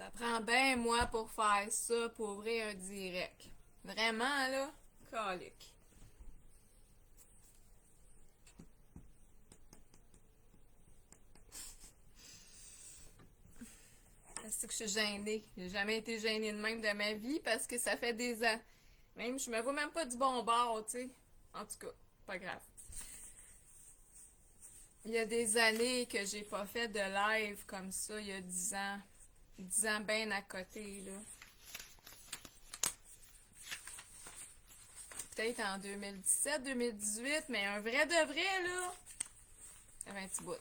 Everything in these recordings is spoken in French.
Ça prend bien moi pour faire ça, pour ouvrir un direct. Vraiment, là, calique. C'est que je suis gênée. J'ai jamais été gênée de même de ma vie parce que ça fait des ans. Même, je me vois même pas du bon bord, tu sais. En tout cas, pas grave. Il y a des années que j'ai pas fait de live comme ça, il y a 10 ans. 10 ans bien à côté, là. Peut-être en 2017, 2018, mais un vrai de vrai, là. Ça fait un petit bout.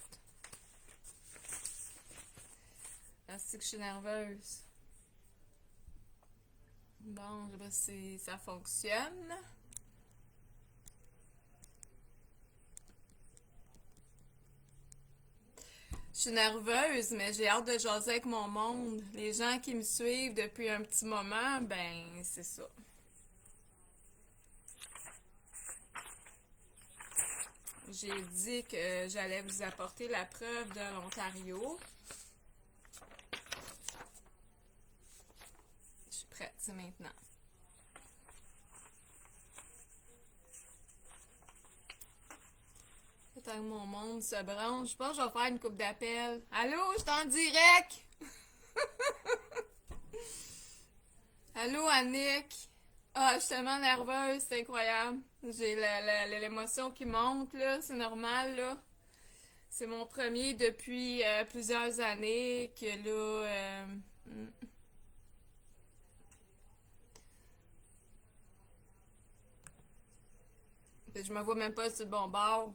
C'est que je suis nerveuse. Bon, je sais pas si ça fonctionne. Je suis nerveuse, mais j'ai hâte de jaser avec mon monde. Les gens qui me suivent depuis un petit moment, ben, c'est ça. J'ai dit que j'allais vous apporter la preuve de l'Ontario. Je suis prête, c'est maintenant. Tant que mon monde se branche, je pense que je vais faire une coupe d'appel. Allô, je suis en direct! Allô, Annick! Ah, je suis tellement nerveuse, c'est incroyable. J'ai l'émotion qui monte, là, c'est normal, là. C'est mon premier depuis plusieurs années que là, je me vois même pas sur le bon bord.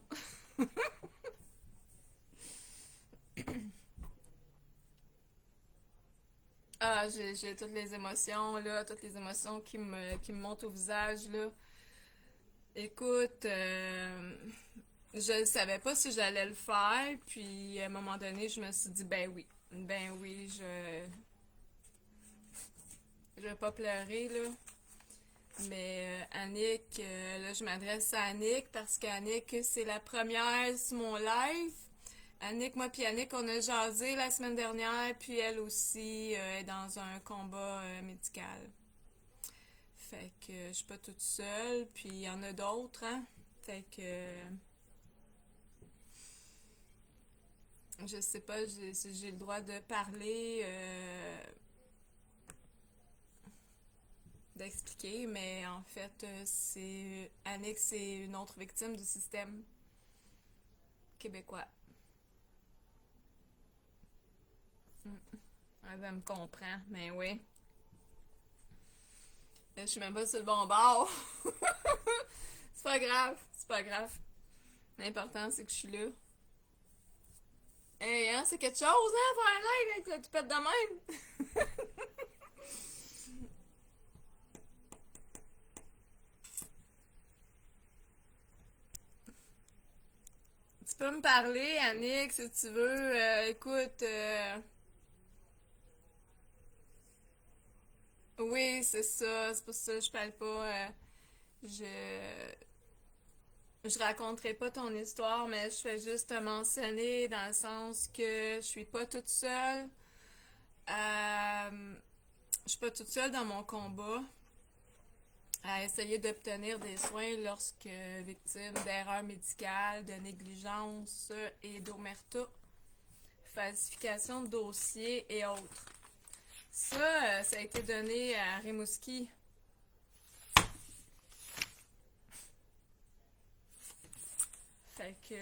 Ah, j'ai toutes les émotions, là, toutes les émotions qui me montent au visage, là. Écoute, je ne savais pas si j'allais le faire, puis à un moment donné, je me suis dit, ben oui, je vais pas pleurer, là. Mais Annick, là, je m'adresse à Annick parce qu'Annick, c'est la première sur mon live. Annick, moi puis Annick, on a jasé la semaine dernière, puis elle aussi est dans un combat médical. Fait que je suis pas toute seule, puis il y en a d'autres, hein. Fait que je sais pas si j'ai le droit de parler, d'expliquer, mais en fait, c'est Annick, c'est une autre victime du système québécois. Elle me comprend, mais oui. Je suis même pas sur le bon bord. C'est pas grave, c'est pas grave. L'important, c'est que je suis là. Hey, hein, c'est quelque chose, hein, faire un live avec la toupette de même. Tu peux me parler, Annick, si tu veux. Écoute, oui, c'est ça. C'est pour ça que je parle pas. Je je raconterai pas ton histoire, mais je fais juste te mentionner dans le sens que je suis pas toute seule. Je suis pas toute seule dans mon combat à essayer d'obtenir des soins lorsque victime d'erreurs médicales, de négligence et d'omerta, falsification de dossiers et autres. Ça a été donné à Rimouski. Fait que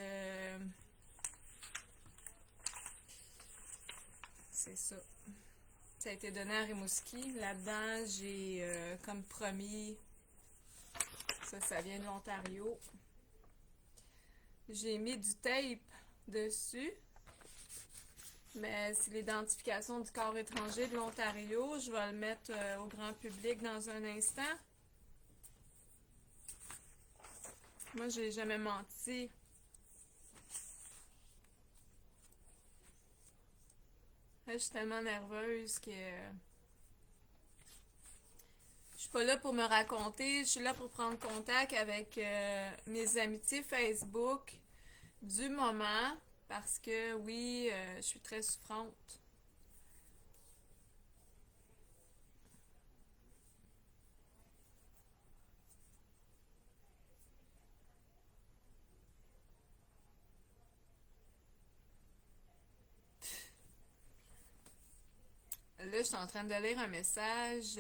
c'est ça. Ça a été donné à Rimouski. Là-dedans, j'ai comme promis, ça vient de l'Ontario. J'ai mis du tape dessus, mais c'est l'identification du corps étranger de l'Ontario. Je vais le mettre au grand public dans un instant. Moi, j'ai jamais menti. Là, je suis tellement nerveuse que je suis pas là pour me raconter. Je suis là pour prendre contact avec mes amitiés Facebook du moment parce que oui, je suis très souffrante. Là, je suis en train de lire un message.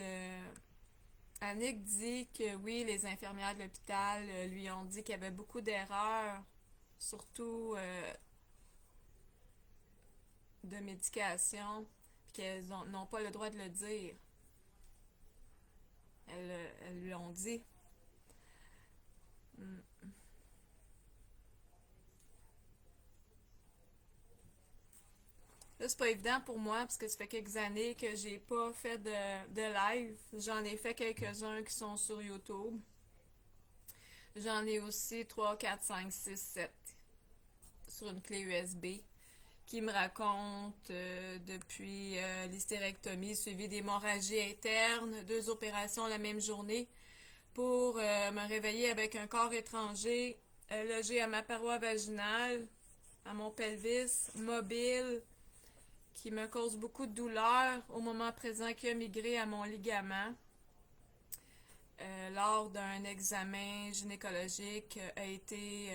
Annick dit que oui, les infirmières de l'hôpital lui ont dit qu'il y avait beaucoup d'erreurs, surtout de médication, puis n'ont pas le droit de le dire. Elles lui ont dit. Mm. Là, c'est pas évident pour moi parce que ça fait quelques années que j'ai pas fait de live. J'en ai fait quelques-uns qui sont sur YouTube. J'en ai aussi 3, 4, 5, 6, 7 sur une clé USB qui me raconte depuis l'hystérectomie suivie d'hémorragie interne, 2 opérations la même journée pour me réveiller avec un corps étranger logé à ma paroi vaginale, à mon pelvis, mobile, qui me cause beaucoup de douleur au moment présent qui a migré à mon ligament. Lors d'un examen gynécologique, a été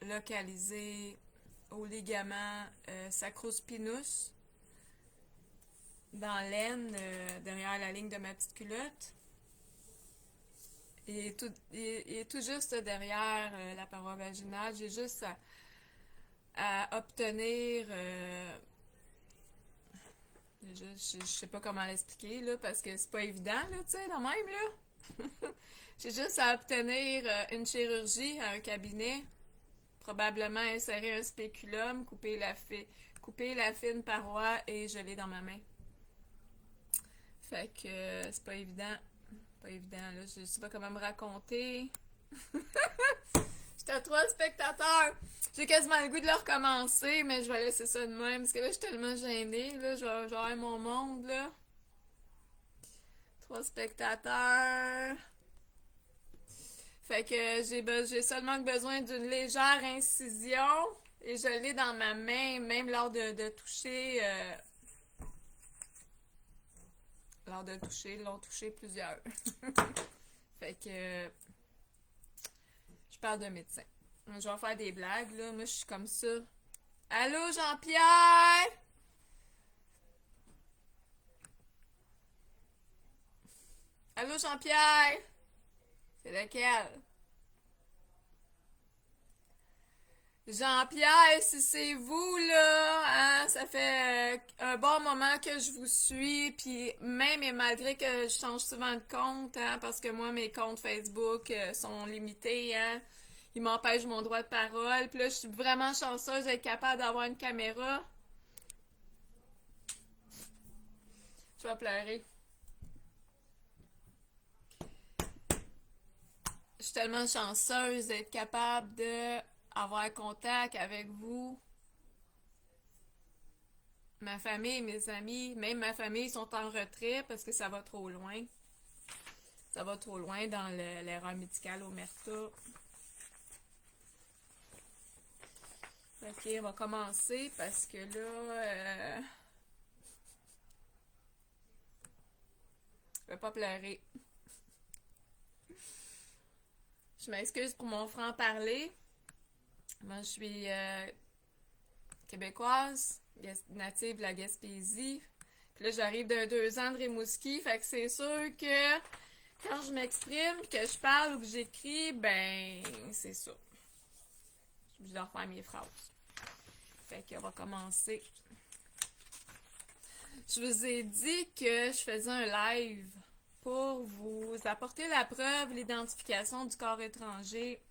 localisé au ligament sacrospinous, dans l'aine, derrière la ligne de ma petite culotte. Il est tout juste derrière la paroi vaginale. J'ai juste à obtenir... je sais pas comment l'expliquer, là, parce que c'est pas évident, là, tu sais, dans même, là. J'ai juste à obtenir une chirurgie à un cabinet, probablement insérer un spéculum, couper la fine paroi et je l'ai dans ma main. Fait que c'est pas évident. Pas évident, là. Je sais pas comment me raconter. J'étais à 3 spectateurs. J'ai quasiment le goût de le recommencer, mais je vais laisser ça de même. Parce que là, je suis tellement gênée. Là, je vais avoir mon monde, là. 3 spectateurs. Fait que j'ai seulement besoin d'une légère incision. Et je l'ai dans ma main, même lors de toucher. Lors de toucher, l'ont touché plusieurs. Fait que je parle d'un médecin. Je vais faire des blagues, là. Moi, je suis comme ça. Allô, Jean-Pierre? Allô, Jean-Pierre? C'est lequel? Jean-Pierre, si c'est vous, là, hein, ça fait un bon moment que je vous suis, puis même et malgré que je change souvent de compte, hein, parce que moi, mes comptes Facebook sont limités, hein, ils m'empêchent mon droit de parole, puis là, je suis vraiment chanceuse d'être capable d'avoir une caméra. Je vais pleurer. Je suis tellement chanceuse d'être capable de avoir contact avec vous. Ma famille, mes amis, même ma famille sont en retrait parce que ça va trop loin. Ça va trop loin dans l'erreur médicale omerta. Ok, on va commencer parce que là, je vais pas pleurer. Je m'excuse pour mon franc-parler. Moi, je suis québécoise, native de la Gaspésie. Puis là, j'arrive de 2 ans de Rimouski, fait que c'est sûr que quand je m'exprime, que je parle ou que j'écris, ben, c'est ça. Je vais refaire mes phrases. Fait qu'on va commencer. Je vous ai dit que je faisais un live pour vous apporter la preuve, l'identification du corps étranger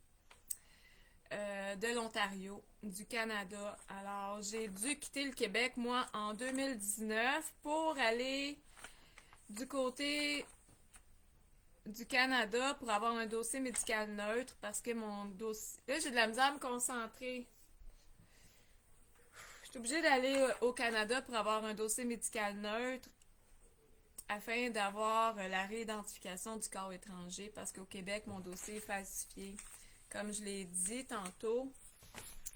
de l'Ontario, du Canada. Alors, j'ai dû quitter le Québec, moi, en 2019 pour aller du côté du Canada pour avoir un dossier médical neutre parce que mon dossier... Là, j'ai de la misère à me concentrer. Je suis obligée d'aller au Canada pour avoir un dossier médical neutre afin d'avoir la réidentification du corps étranger parce qu'au Québec, mon dossier est falsifié. Comme je l'ai dit tantôt,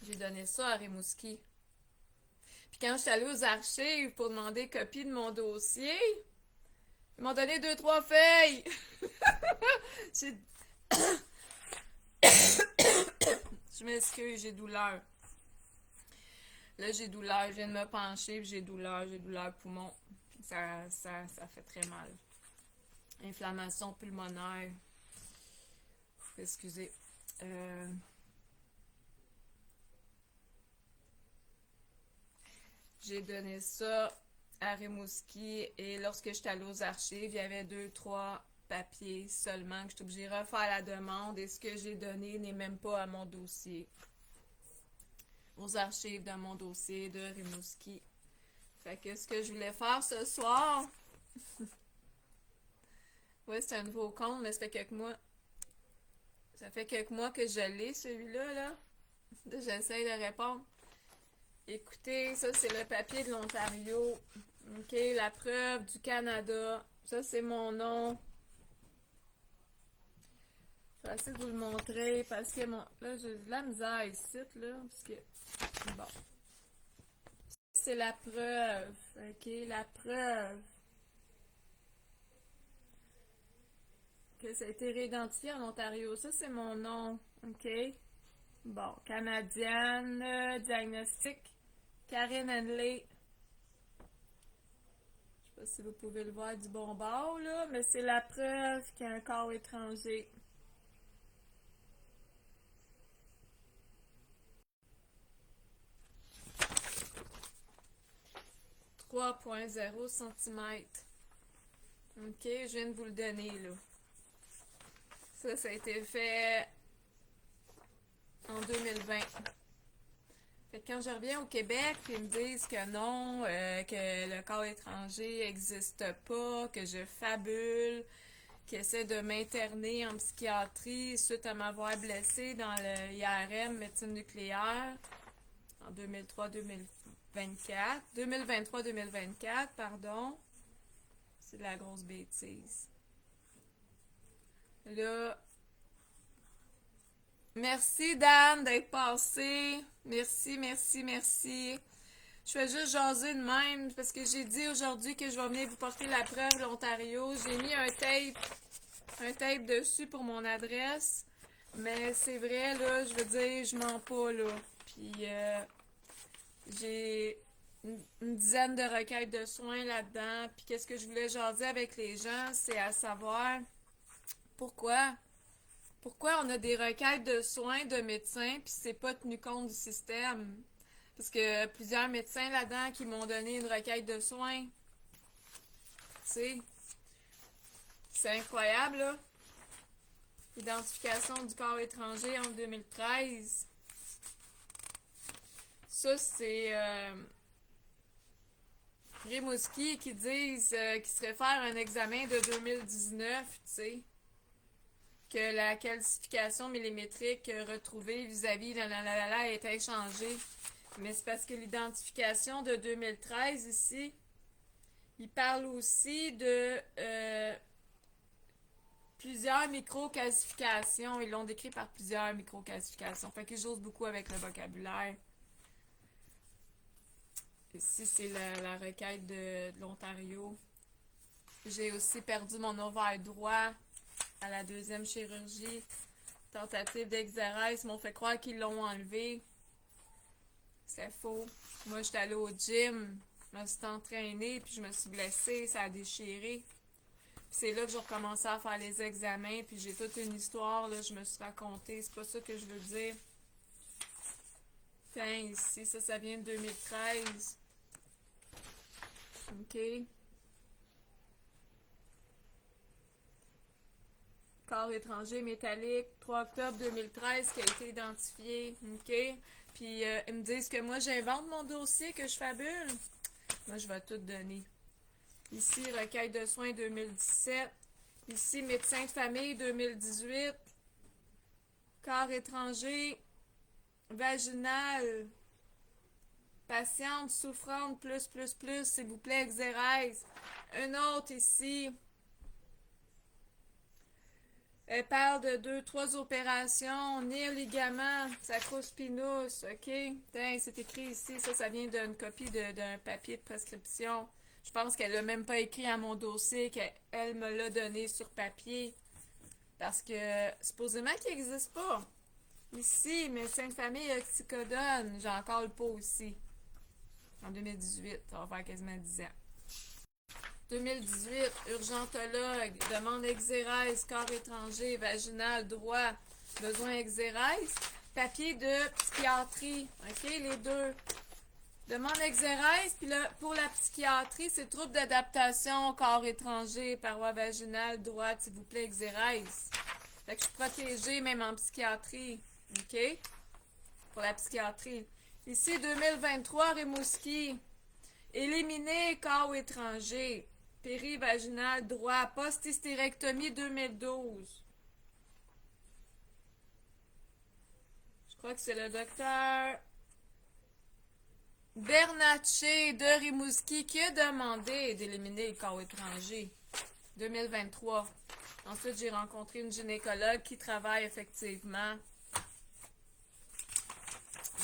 j'ai donné ça à Rimouski. Puis quand je suis allée aux archives pour demander copie de mon dossier, ils m'ont donné 2-3 feuilles. Je m'excuse, j'ai douleur. Là, j'ai douleur, je viens de me pencher, puis j'ai douleur poumon. ça fait très mal. Inflammation pulmonaire. Excusez. J'ai donné ça à Rimouski et lorsque j'étais allée aux archives, il y avait 2, 3 papiers seulement que j'étais obligée de refaire la demande et ce que j'ai donné n'est même pas à mon dossier. Aux archives de mon dossier de Rimouski. Fait que ce que je voulais faire ce soir, ouais, c'est un nouveau compte, mais ça fait quelques mois. Ça fait quelques mois que je l'ai, celui-là, là. J'essaye de répondre. Écoutez, ça, c'est le papier de l'Ontario. OK, la preuve du Canada. Ça, c'est mon nom. Je vais essayer de vous le montrer parce que là, j'ai de la misère ici, là. Parce que, bon. C'est la preuve. OK, la preuve que ça a été réidentifié en Ontario. Ça, c'est mon nom. OK. Bon, Canadienne, diagnostic, Karen Henley. Je sais pas si vous pouvez le voir du bon bord, là, mais c'est la preuve qu'il y a un corps étranger. 3,0 cm. OK, je viens de vous le donner, là. Ça a été fait en 2020. Fait que quand je reviens au Québec, ils me disent que non, que le corps étranger n'existe pas, que je fabule, qu'ils essaient de m'interner en psychiatrie suite à m'avoir blessée dans le IRM, médecine nucléaire, en 2003-2024. 2023-2024, pardon. C'est de la grosse bêtise. Là, merci Dan d'être passé. Merci, merci, merci. Je fais juste jaser de même parce que j'ai dit aujourd'hui que je vais venir vous porter la preuve de l'Ontario. J'ai mis un tape dessus pour mon adresse. Mais c'est vrai, là, je veux dire, je mens pas, là. Puis, j'ai une dizaine de requêtes de soins là-dedans. Puis, qu'est-ce que je voulais jaser avec les gens, c'est à savoir pourquoi. Pourquoi on a des requêtes de soins de médecins puis c'est pas tenu compte du système? Parce que plusieurs médecins là-dedans qui m'ont donné une requête de soins. Tu sais, c'est incroyable, là. Identification du corps étranger en 2013. Ça, c'est Rimouski qui disent qu'ils se réfèrent à un examen de 2019, tu sais. Que la calcification millimétrique retrouvée vis-à-vis de la est inchangée. Mais c'est parce que l'identification de 2013 ici, il parle aussi de plusieurs micro-calcifications. Ils l'ont décrit par plusieurs micro-calcifications. Fait que j'ose beaucoup avec le vocabulaire. Ici, c'est la requête de l'Ontario. J'ai aussi perdu mon ovaire droit à la deuxième chirurgie. Tentative d'exérèse, m'ont fait croire qu'ils l'ont enlevé. C'est faux. Moi, j'étais allée au gym, je me suis entraînée, puis je me suis blessée, ça a déchiré. Puis c'est là que j'ai recommencé à faire les examens, puis j'ai toute une histoire, là, je me suis racontée. C'est pas ça que je veux dire. Tiens, ici, ça vient de 2013. OK. Corps étranger métallique, 3 octobre 2013, qui a été identifié. OK. Puis ils me disent que moi, j'invente mon dossier, que je fabule. Moi, je vais tout donner. Ici, requête de soins 2017. Ici, médecin de famille 2018. Corps étranger, vaginal. Patiente souffrante, plus, s'il vous plaît, exérèse. Un autre ici. Elle parle de 2, 3 opérations, nerfs, ligaments, sacro-spinous, OK? C'est écrit ici, ça vient d'une copie d'un papier de prescription. Je pense qu'elle l'a même pas écrit à mon dossier, qu'elle me l'a donné sur papier. Parce que, supposément qu'il n'existe pas. Ici, médecin de famille oxycodone, j'en encore le pot aussi. En 2018, ça va faire quasiment 10 ans. 2018, urgentologue, demande exérèse, corps étranger, vaginal, droit, besoin exérèse. Papier de psychiatrie, ok, les deux. Demande exérèse, puis là, pour la psychiatrie, c'est trouble d'adaptation, corps étranger, paroi vaginale, droite, s'il vous plaît, exérèse. Fait que je suis protégée même en psychiatrie, ok? Pour la psychiatrie. Ici, 2023, Rimouski. Éliminer corps étranger, périvaginal, droit, post-hystérectomie 2012. Je crois que c'est le docteur Bernatchez de Rimouski qui a demandé d'éliminer le corps étranger. 2023. Ensuite, j'ai rencontré une gynécologue qui travaille effectivement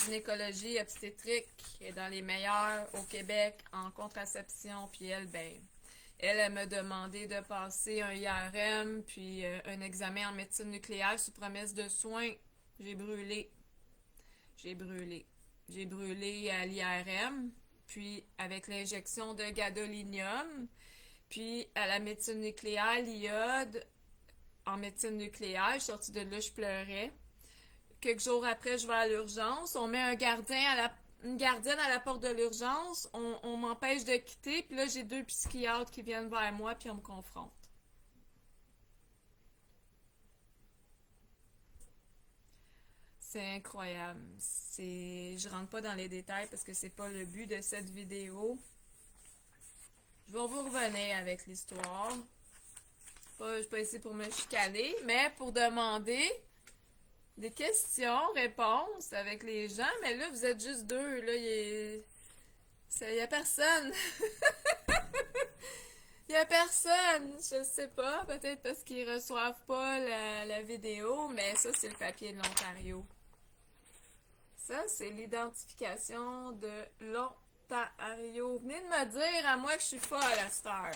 gynécologie obstétrique est dans les meilleures au Québec en contraception. Puis elle, elle m'a demandé de passer un IRM puis un examen en médecine nucléaire sous promesse de soins. J'ai brûlé. J'ai brûlé à l'IRM, puis avec l'injection de gadolinium, puis à la médecine nucléaire, l'iode en médecine nucléaire. Je suis sortie de là, je pleurais. Quelques jours après, je vais à l'urgence. On met une gardienne à la porte de l'urgence. On m'empêche de quitter. Puis là, j'ai 2 psychiatres qui viennent vers moi, puis on me confronte. C'est incroyable. Je rentre pas dans les détails parce que c'est pas le but de cette vidéo. Je vais vous revenir avec l'histoire. Je suis pas ici pour me chicaner, mais pour demander des questions, réponses avec les gens. Mais là, vous êtes juste 2. Là, il y a personne. Il y a personne. Je sais pas. Peut-être parce qu'ils reçoivent pas la vidéo, mais ça, c'est le papier de l'Ontario. Ça, c'est l'identification de l'Ontario. Venez de me dire à moi que je suis folle à cette heure.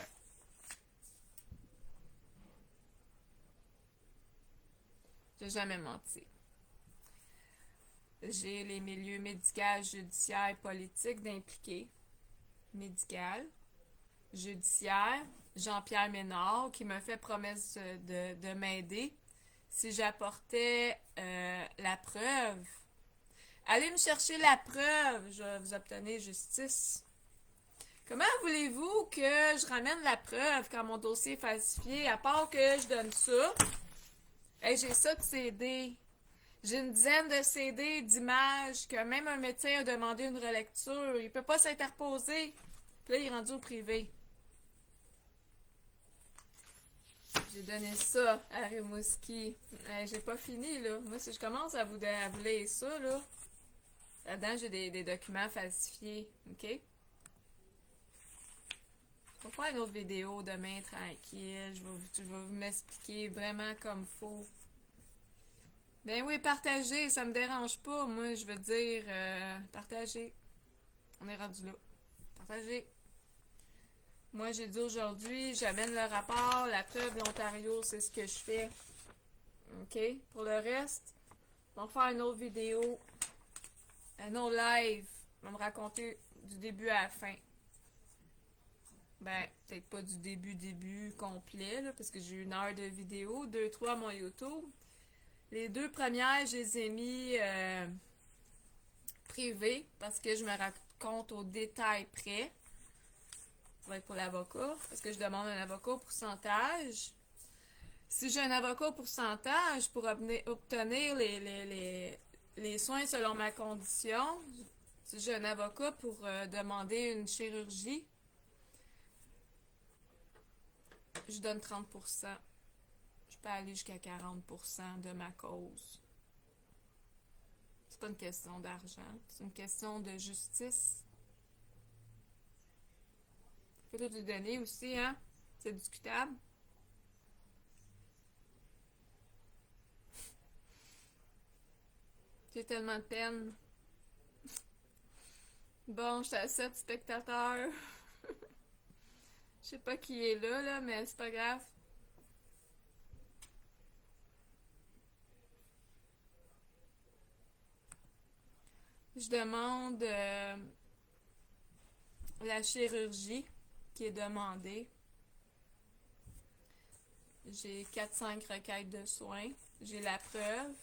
J'ai jamais menti. J'ai les milieux médical, judiciaire, politique d'impliquer. Médical, judiciaire, Jean-Pierre Ménard qui m'a fait promesse de m'aider si j'apportais la preuve. Allez me chercher la preuve, je vais vous obtenir justice. Comment voulez-vous que je ramène la preuve quand mon dossier est falsifié, à part que je donne ça? Hey, j'ai ça de CD. J'ai une dizaine de CD d'images que même un médecin a demandé une relecture. Il peut pas s'interposer. Puis là, il est rendu au privé. J'ai donné ça à Rimouski. J'ai pas fini, là. Moi, si je commence à vous lire ça, là-dedans, j'ai des documents falsifiés. OK? Je vais faire une autre vidéo demain, tranquille. Je vais vous m'expliquer vraiment comme faut. Ben oui, partagez, ça me dérange pas. Moi, je veux dire, partagez. On est rendu là. Partagez. Moi, j'ai dit aujourd'hui, j'amène le rapport, la preuve, l'Ontario, c'est ce que je fais. OK? Pour le reste, on va faire une autre vidéo, un autre live. On va me raconter du début à la fin. Ben, peut-être pas du début complet, là, parce que j'ai 1 heure de vidéo, 2, 3 mon YouTube. Les 2 premières, je les ai mis privées parce que je me raconte au détail près. Ça va être pour l'avocat, parce que je demande un avocat au pourcentage. Si j'ai un avocat au pourcentage pour obtenir les soins selon ma condition, si j'ai un avocat pour demander une chirurgie, je donne 30%. Je peux aller jusqu'à 40% de ma cause. C'est pas une question d'argent, c'est une question de justice. Faut tout lui donner aussi, hein? C'est discutable. J'ai tellement de peine. Bon, je suis à 7 spectateurs. Je sais pas qui est là, mais c'est pas grave. Je demande la chirurgie qui est demandée. J'ai 4-5 requêtes de soins. J'ai la preuve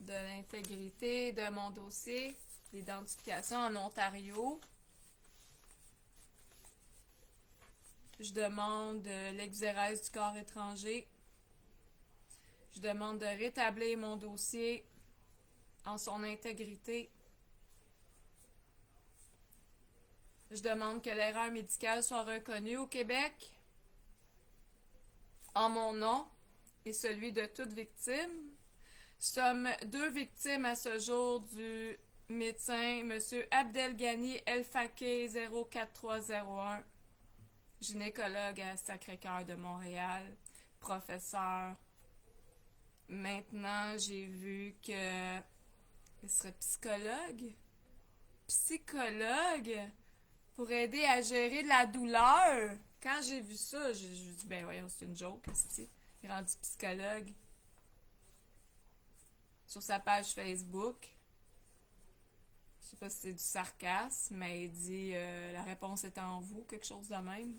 de l'intégrité de mon dossier d'identification en Ontario. Je demande l'exérèse du corps étranger. Je demande de rétablir mon dossier en son intégrité. Je demande que l'erreur médicale soit reconnue au Québec en mon nom et celui de toute victime. Sommes 2 victimes à ce jour du médecin M. Abdelghani El-Fakir 04301, gynécologue à Sacré-Cœur de Montréal, professeur. Maintenant, j'ai vu que il serait psychologue. Psychologue pour aider à gérer la douleur. Quand j'ai vu ça, j'ai dit, ben voyons, c'est une joke, c'est il est rendu psychologue. Sur sa page Facebook. Je sais pas si c'est du sarcasme, mais il dit la réponse est en vous, quelque chose de même.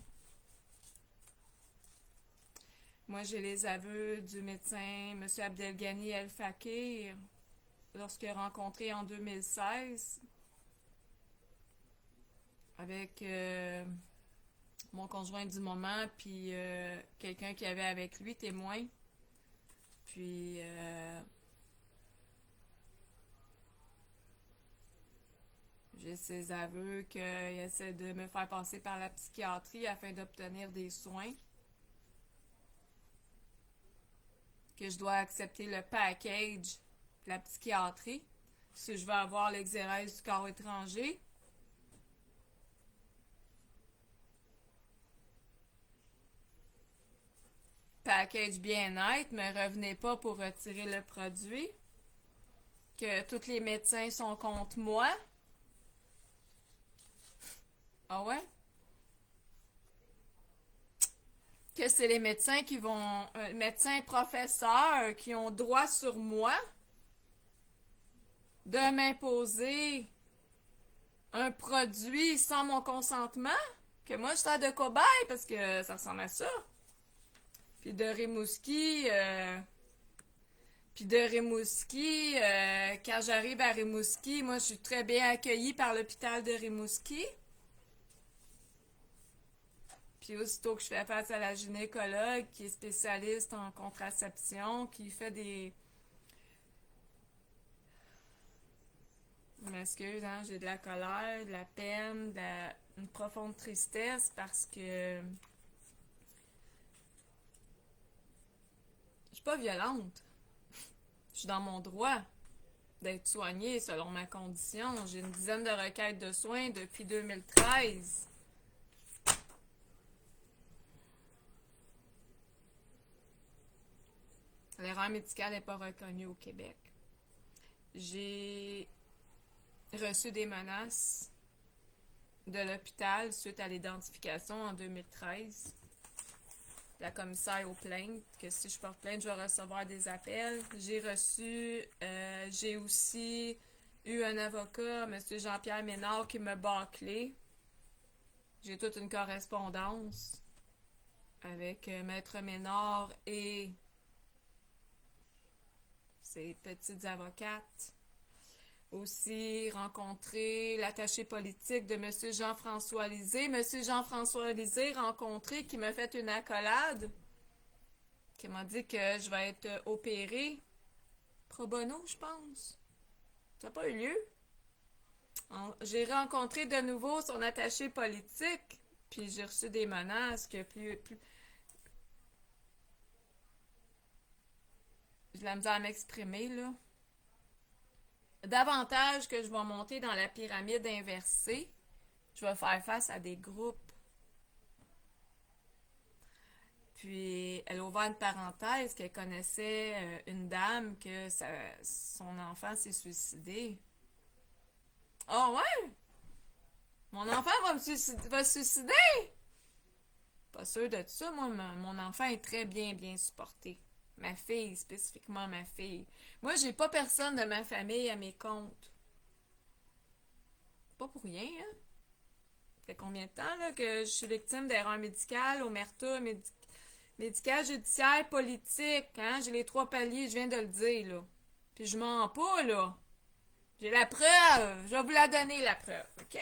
Moi, j'ai les aveux du médecin M. Abdelghani El-Fakir lorsqu'il a rencontré en 2016 avec mon conjoint du moment, puis quelqu'un qui avait avec lui, témoin. Puis j'ai ses aveux qu'il essaie de me faire passer par la psychiatrie afin d'obtenir des soins. Que je dois accepter le package de la psychiatrie si je veux avoir l'exérèse du corps étranger. Package bien-être, mais revenez pas pour retirer le produit. Que tous les médecins sont contre moi. Ah ouais? Que c'est les médecins qui vont... médecins professeurs qui ont droit sur moi de m'imposer un produit sans mon consentement, que moi je sers de cobaye parce que ça ressemble à ça. Puis de Rimouski, quand j'arrive à Rimouski, moi je suis très bien accueillie par l'hôpital de Rimouski. Puis aussitôt que je fais face à la gynécologue qui est spécialiste en contraception, qui fait des... Je m'excuse, hein, j'ai de la colère, de la peine, une profonde tristesse parce que je suis pas violente. Je suis dans mon droit d'être soignée selon ma condition. J'ai une dizaine de requêtes de soins depuis 2013. L'erreur médicale n'est pas reconnue au Québec. J'ai reçu des menaces de l'hôpital suite à l'identification en 2013. La commissaire aux plaintes, que si je porte plainte, je vais recevoir des appels. J'ai aussi eu un avocat, M. Jean-Pierre Ménard, qui m'a bâclé. J'ai toute une correspondance avec Maître Ménard et ses petites avocates. Aussi rencontré l'attaché politique de M. Jean-François Lisée. M. Jean-François Lisée rencontré qui m'a fait une accolade, qui m'a dit que je vais être opérée pro bono, je pense. Ça n'a pas eu lieu. J'ai rencontré de nouveau son attaché politique, puis j'ai reçu des menaces que plus j'ai de la misère à m'exprimer, là. Davantage que je vais monter dans la pyramide inversée, je vais faire face à des groupes. Puis, elle a ouvert une parenthèse qu'elle connaissait une dame que son enfant s'est suicidé. Oh ouais? Mon enfant va se suicider? Pas sûr de ça, moi, mon enfant est très bien supporté. Ma fille, spécifiquement ma fille. Moi, j'ai pas personne de ma famille à mes comptes. Pas pour rien, hein? fait combien de temps là, que je suis victime d'erreurs médicales, omerta, médicale, judiciaire, politique, hein? J'ai les 3 paliers, je viens de le dire, là. Puis je mens pas, là. J'ai la preuve. Je vais vous la donner, la preuve, OK?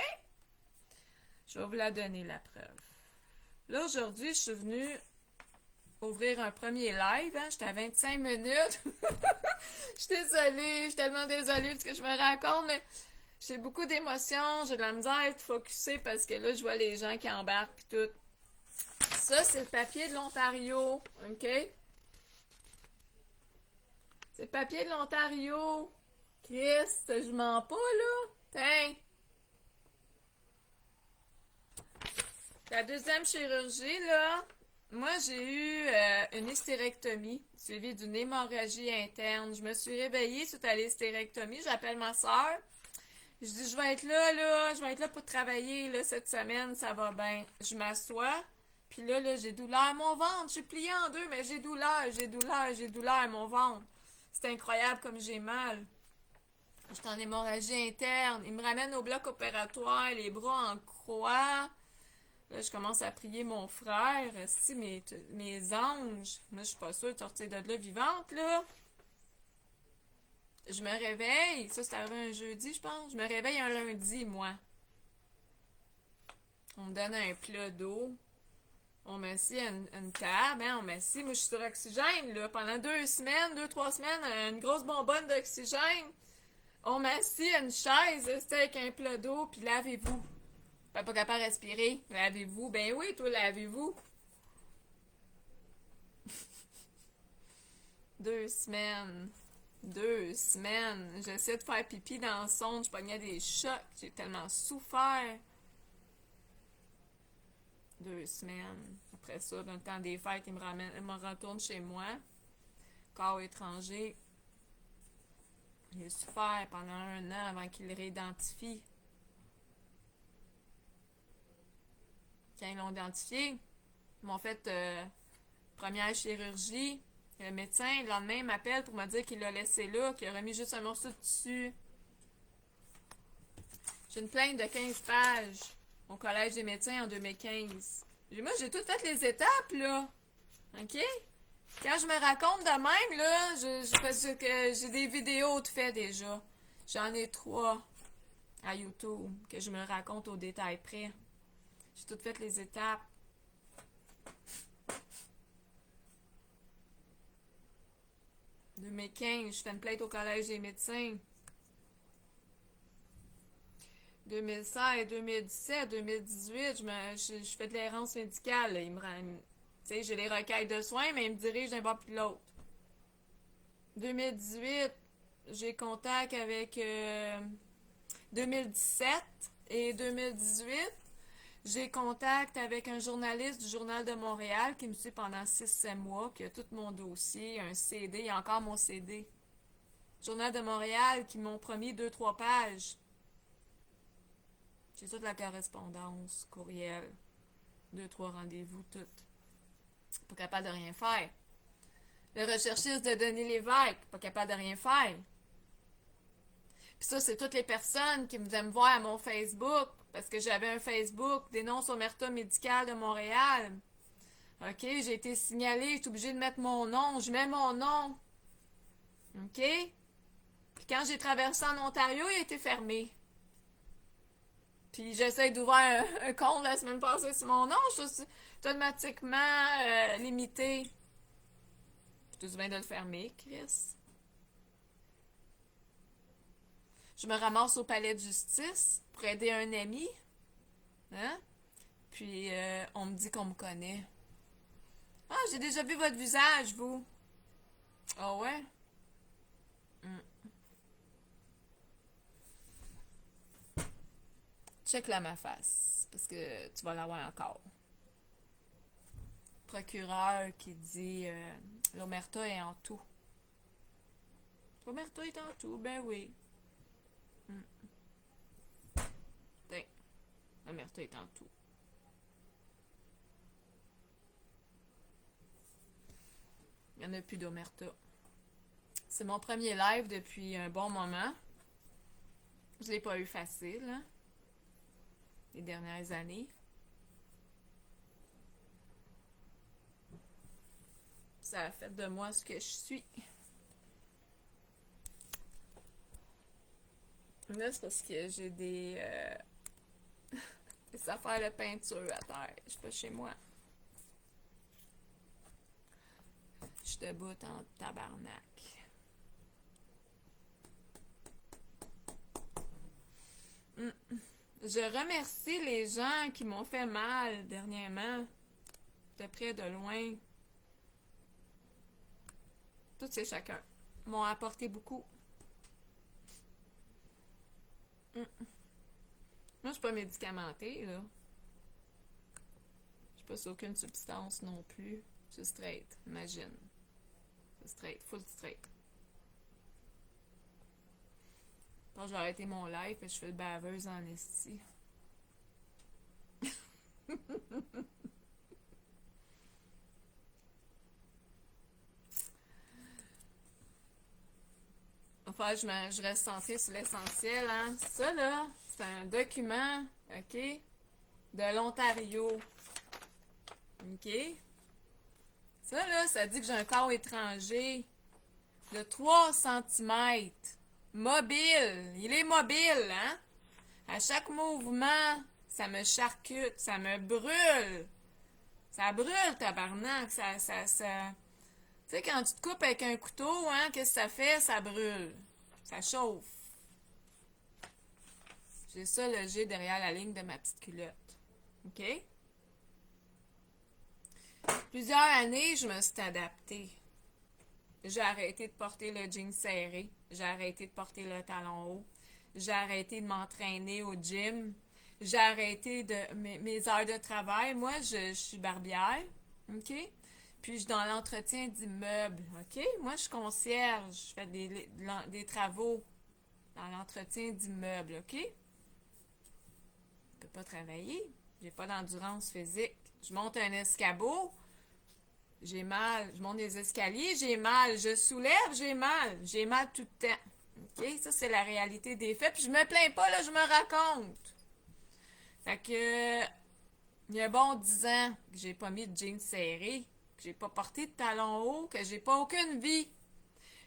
Je vais vous la donner, la preuve. Là, aujourd'hui, je suis venue ouvrir un premier live, hein? J'étais à 25 minutes. Je suis désolée, je suis tellement désolée de ce que je me raconte, mais j'ai beaucoup d'émotions, j'ai de la misère à être focusée parce que là, je vois les gens qui embarquent pis tout. Ça, c'est le papier de l'Ontario, OK? C'est le papier de l'Ontario. Christ, je mens pas, là. Tiens. La deuxième chirurgie, là, moi, j'ai eu une hystérectomie suivie d'une hémorragie interne. Je me suis réveillée suite à l'hystérectomie. J'appelle ma soeur. Je dis, je vais être là, je vais être là pour travailler, là, cette semaine, ça va bien. Je m'assois, puis là, j'ai douleur. Mon ventre, je suis pliée en deux, mais j'ai douleur, mon ventre. C'est incroyable comme j'ai mal. Je suis en hémorragie interne. Ils me ramènent au bloc opératoire, les bras en croix. Là, je commence à prier mon frère. Si mes anges. Moi, je suis pas sûre de sortir de là vivante, là. Je me réveille. Ça, c'est arrivé un jeudi, je pense. Je me réveille un lundi, moi. On me donne un plat d'eau. On m'assit à une table, hein, on m'assit. Moi, je suis sur oxygène, là. Pendant 3 semaines, une grosse bonbonne d'oxygène. On m'assit à une chaise, c'était avec un plat d'eau, puis lavez-vous. Pas capable de respirer. Lavez-vous. Ben oui, toi, lavez-vous. 2 semaines. 2 semaines. J'essaie de faire pipi dans le sonde. Je pognais des chocs. J'ai tellement souffert. 2 semaines. Après ça, dans le temps des fêtes, ils me retournent chez moi. Corps étranger. J'ai souffert pendant 1 an avant qu'ils le réidentifient. Quand ils l'ont identifié, ils m'ont fait première chirurgie. Le médecin, le lendemain, m'appelle pour me dire qu'il l'a laissé là, qu'il a remis juste un morceau de tissu. J'ai une plainte de 15 pages au Collège des médecins en 2015. Moi, j'ai toutes fait les étapes, là. OK? Quand je me raconte de même, là, j'ai des vidéos de fait déjà. J'en ai 3 à YouTube que je me raconte au détail près. J'ai toutes fait les étapes. En 2015, je fais une plainte au Collège des médecins. 2016, 2017, 2018, je fais de l'errance médicale. Là. Tu sais, j'ai les requêtes de soins, mais ils me dirigent d'un bord puis de l'autre. 2018, j'ai contact avec 2017 et 2018. J'ai contact avec un journaliste du Journal de Montréal qui me suit pendant 6-7 mois, qui a tout mon dossier, un CD, il y a encore mon CD. Journal de Montréal qui m'ont promis 2-3 pages. J'ai toute la correspondance, courriel, 2-3 rendez-vous, tout. Pas capable de rien faire. Le recherchiste de Denis Lévesque, pas capable de rien faire. Puis ça, c'est toutes les personnes qui venaient me voir à mon Facebook, parce que j'avais un Facebook, dénonce omerta médicale de Montréal. OK, j'ai été signalée, j'étais obligée de mettre mon nom, je mets mon nom. OK? Puis quand j'ai traversé en Ontario, il a été fermé. Puis j'essaie d'ouvrir un compte la semaine passée sur mon nom, je suis automatiquement limité. Je te viens de le fermer, Chris. Je me ramasse au palais de justice pour aider un ami. Hein? Puis on me dit qu'on me connaît. Ah, j'ai déjà vu votre visage, vous. Ah ouais? Mm. Check là ma face, parce que tu vas l'avoir encore. Procureur qui dit l'omerta est en tout. L'omerta est en tout, ben oui. Tiens, l'omerta est en tout. Il n'y en a plus d'omerta. C'est mon premier live depuis un bon moment. Je l'ai pas eu facile, hein? les dernières années. Ça a fait de moi ce que je suis. Là, c'est parce que j'ai des affaires de peinture à terre. Je suis pas chez moi. Je suis debout en tabarnak. Je remercie les gens qui m'ont fait mal dernièrement, de près, de loin. Tous et chacun m'ont apporté beaucoup. Moi, je suis pas médicamentée, là. Je suis pas sur aucune substance non plus. Je suis straight, imagine. Je suis straight, full straight. Quand j'ai arrêté mon live, je fais le baveuse en esti. Enfin, je reste centrée sur l'essentiel, hein. Ça, là, c'est un document, OK, de l'Ontario. OK? Ça, là, ça dit que j'ai un corps étranger de 3 centimètres. Mobile. Il est mobile, hein? À chaque mouvement, ça me charcute, ça me brûle. Ça brûle, tabarnak. Tu sais, quand tu te coupes avec un couteau, hein, qu'est-ce que ça fait? Ça brûle. Ça chauffe. J'ai ça logé derrière la ligne de ma petite culotte. OK? Plusieurs années, je me suis adaptée. J'ai arrêté de porter le jean serré. J'ai arrêté de porter le talon haut. J'ai arrêté de m'entraîner au gym. J'ai arrêté de mes heures de travail. Moi, je suis barbière. OK? Puis, je suis dans l'entretien d'immeubles. OK? Moi, je suis concierge. Je fais des travaux dans l'entretien d'immeubles. OK? Je peux pas travailler. J'ai pas d'endurance physique. Je monte un escabeau. J'ai mal. Je monte des escaliers, j'ai mal. Je soulève, j'ai mal. J'ai mal tout le temps. OK? Ça, c'est la réalité des faits. Puis je me plains pas, là, je me raconte. Fait que, il y a bon 10 ans que j'ai pas mis de jeans serrés, que j'ai pas porté de talons hauts, que j'ai pas aucune vie.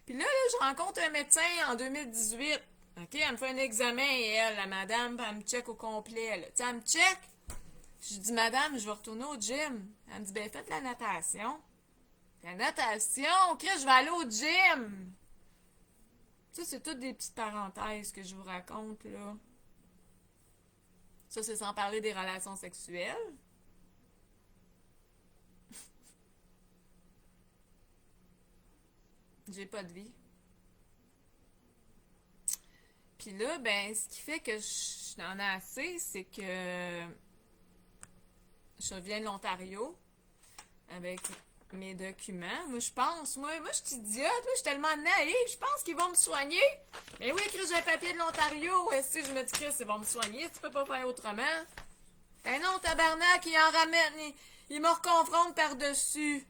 Puis là, je rencontre un médecin en 2018. OK? Elle me fait un examen et la madame, elle me check au complet. Tu sais, elle me check. Je dis, madame, je vais retourner au gym. Elle me dit, ben, faites la natation. La natation, Chris, je vais aller au gym. Ça, c'est toutes des petites parenthèses que je vous raconte, là. Ça, c'est sans parler des relations sexuelles. J'ai pas de vie. Puis là, ben, ce qui fait que j'en ai assez, c'est que je viens de l'Ontario avec mes documents. Moi, je suis idiote, je suis tellement naïve, je pense qu'ils vont me soigner. Mais oui, Chris, j'ai un papier de l'Ontario. Est-ce que je me dis, Chris, ils vont me soigner, tu peux pas faire autrement. Ben non, tabarnak, ils en ramènent, ils me reconfrontent par-dessus.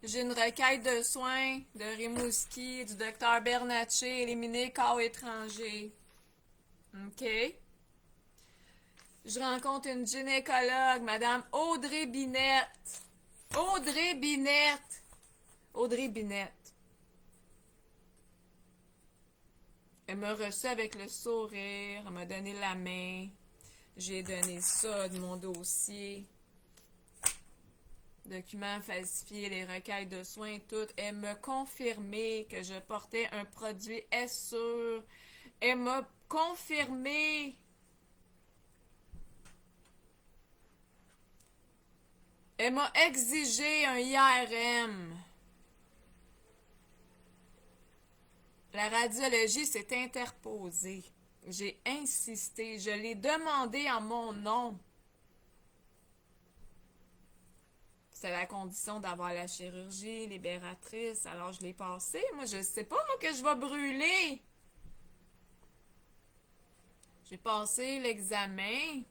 J'ai une requête de soins de Rimouski, du docteur Bernatchez, éliminé corps étranger. OK. Je rencontre une gynécologue, Madame Audrey Binette. Audrey Binette. Audrey Binette. Elle m'a reçu avec le sourire, elle m'a donné la main. J'ai donné ça de mon dossier. Documents falsifiés, les requêtes de soins, tout. Elle m'a confirmé que je portais un produit sûr. Elle m'a confirmé. Elle m'a exigé un IRM. La radiologie s'est interposée. J'ai insisté. Je l'ai demandé en mon nom. C'est la condition d'avoir la chirurgie libératrice. Alors, je l'ai passé. Moi, je sais pas, moi, que je vais brûler. J'ai passé l'examen.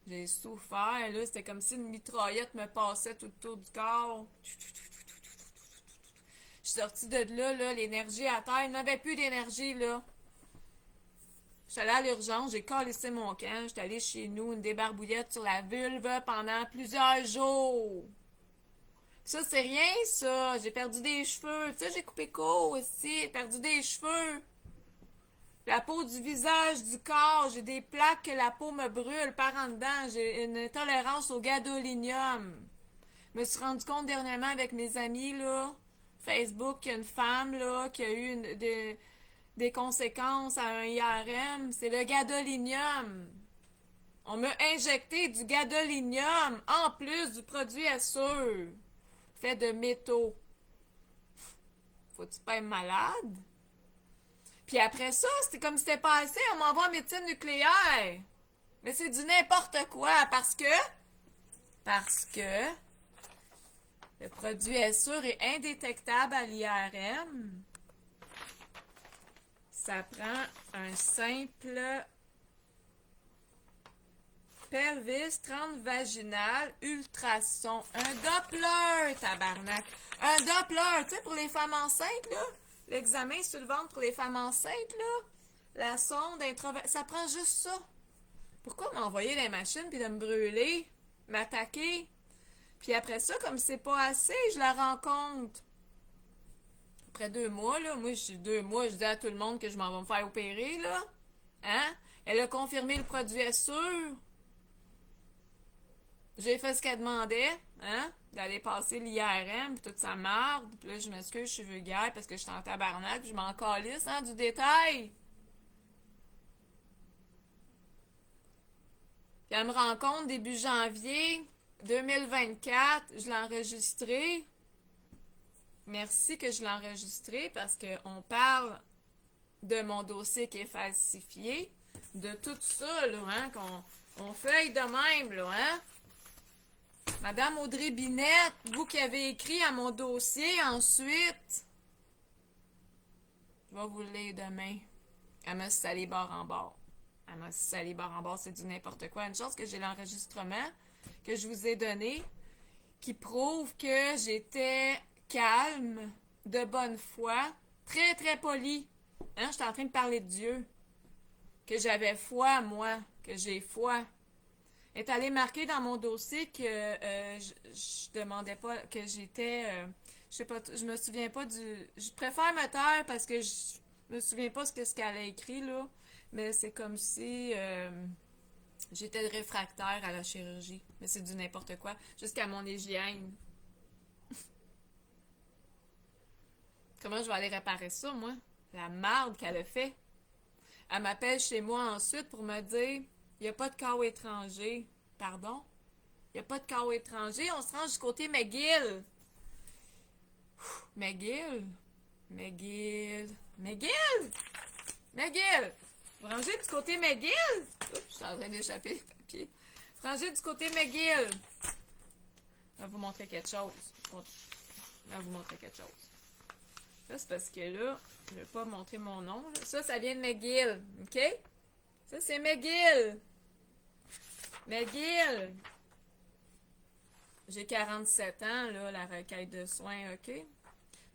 J'ai souffert, là. C'était comme si une mitraillette me passait tout autour du corps. Je suis sortie de là, l'énergie à terre. Il n'avait plus d'énergie, là. Je suis allée à l'urgence, j'ai calissé mon camp. Je suis allée chez nous, une débarbouillette sur la vulve pendant plusieurs jours. Ça, c'est rien, ça. J'ai perdu des cheveux. Tu sais, j'ai coupé court aussi. J'ai perdu des cheveux. La peau du visage, du corps. J'ai des plaques que la peau me brûle par en dedans. J'ai une intolérance au gadolinium. Je me suis rendu compte dernièrement avec mes amis, là, Facebook, qu'il y a une femme, là, qui a eu des conséquences à un IRM. C'est le gadolinium. On m'a injecté du gadolinium en plus du produit sûr, fait de métaux. Faut-tu pas être malade? Puis après ça, c'était comme si c'était passé, on m'envoie en médecine nucléaire. Mais c'est du n'importe quoi, parce que le produit sûr est indétectable à l'IRM. Ça prend un simple pelvis transvaginal ultrason. Un Doppler, tabarnak. Un Doppler, tu sais, pour les femmes enceintes, là. L'examen sur le ventre pour les femmes enceintes, là. La sonde ça prend juste ça. Pourquoi m'envoyer les machines puis de me brûler, m'attaquer? Puis après ça, comme c'est pas assez, je la rencontre. Après 2 mois, là, moi, 2 mois, je dis à tout le monde que je m'en vais me faire opérer, là. Hein? Elle a confirmé le produit est sûr. J'ai fait ce qu'elle demandait, hein? D'aller passer l'IRM, puis toute sa marde. Puis là, je m'excuse, je suis vulgaire parce que je suis en tabarnak, puis je m'en calisse, hein, du détail. Puis elle me rencontre début janvier 2024. Je l'ai enregistré. Merci que je l'ai enregistré parce qu'on parle de mon dossier qui est falsifié. De tout ça, là, hein, qu'on feuille de même, là, hein? Madame Audrey Binette, vous qui avez écrit à mon dossier ensuite, je vais vous le lire demain. Elle m'a salé bord en bord. Elle m'a salé bord en bord, c'est du n'importe quoi. Une chance que j'ai l'enregistrement que je vous ai donné qui prouve que j'étais calme, de bonne foi, très très polie. Hein, j'étais en train de parler de Dieu. Que j'avais foi, moi, que j'ai foi. Est allé marquer dans mon dossier que je demandais pas que j'étais je sais pas, je me souviens pas je préfère me taire parce que je me souviens pas ce qu'elle a écrit là, mais c'est comme si j'étais réfractaire à la chirurgie, mais c'est du n'importe quoi, jusqu'à mon hygiène. Comment je vais aller réparer ça, moi? La marde qu'elle a fait. Elle m'appelle chez moi ensuite pour me dire il n'y a pas de cas étranger. Pardon? Il n'y a pas de cas étranger. On se rend du côté McGill. McGill? McGill? McGill? McGill! Vous rangez du côté McGill? Oups, je suis en train d'échapper le papier. Vous rangez du côté McGill. Je vais vous montrer quelque chose. Je vais vous montrer quelque chose. Ça, c'est parce que là, je ne vais pas montrer mon nom. Là. Ça vient de McGill. OK? Ça, c'est McGill. McGill. J'ai 47 ans, là, la requête de soins, OK?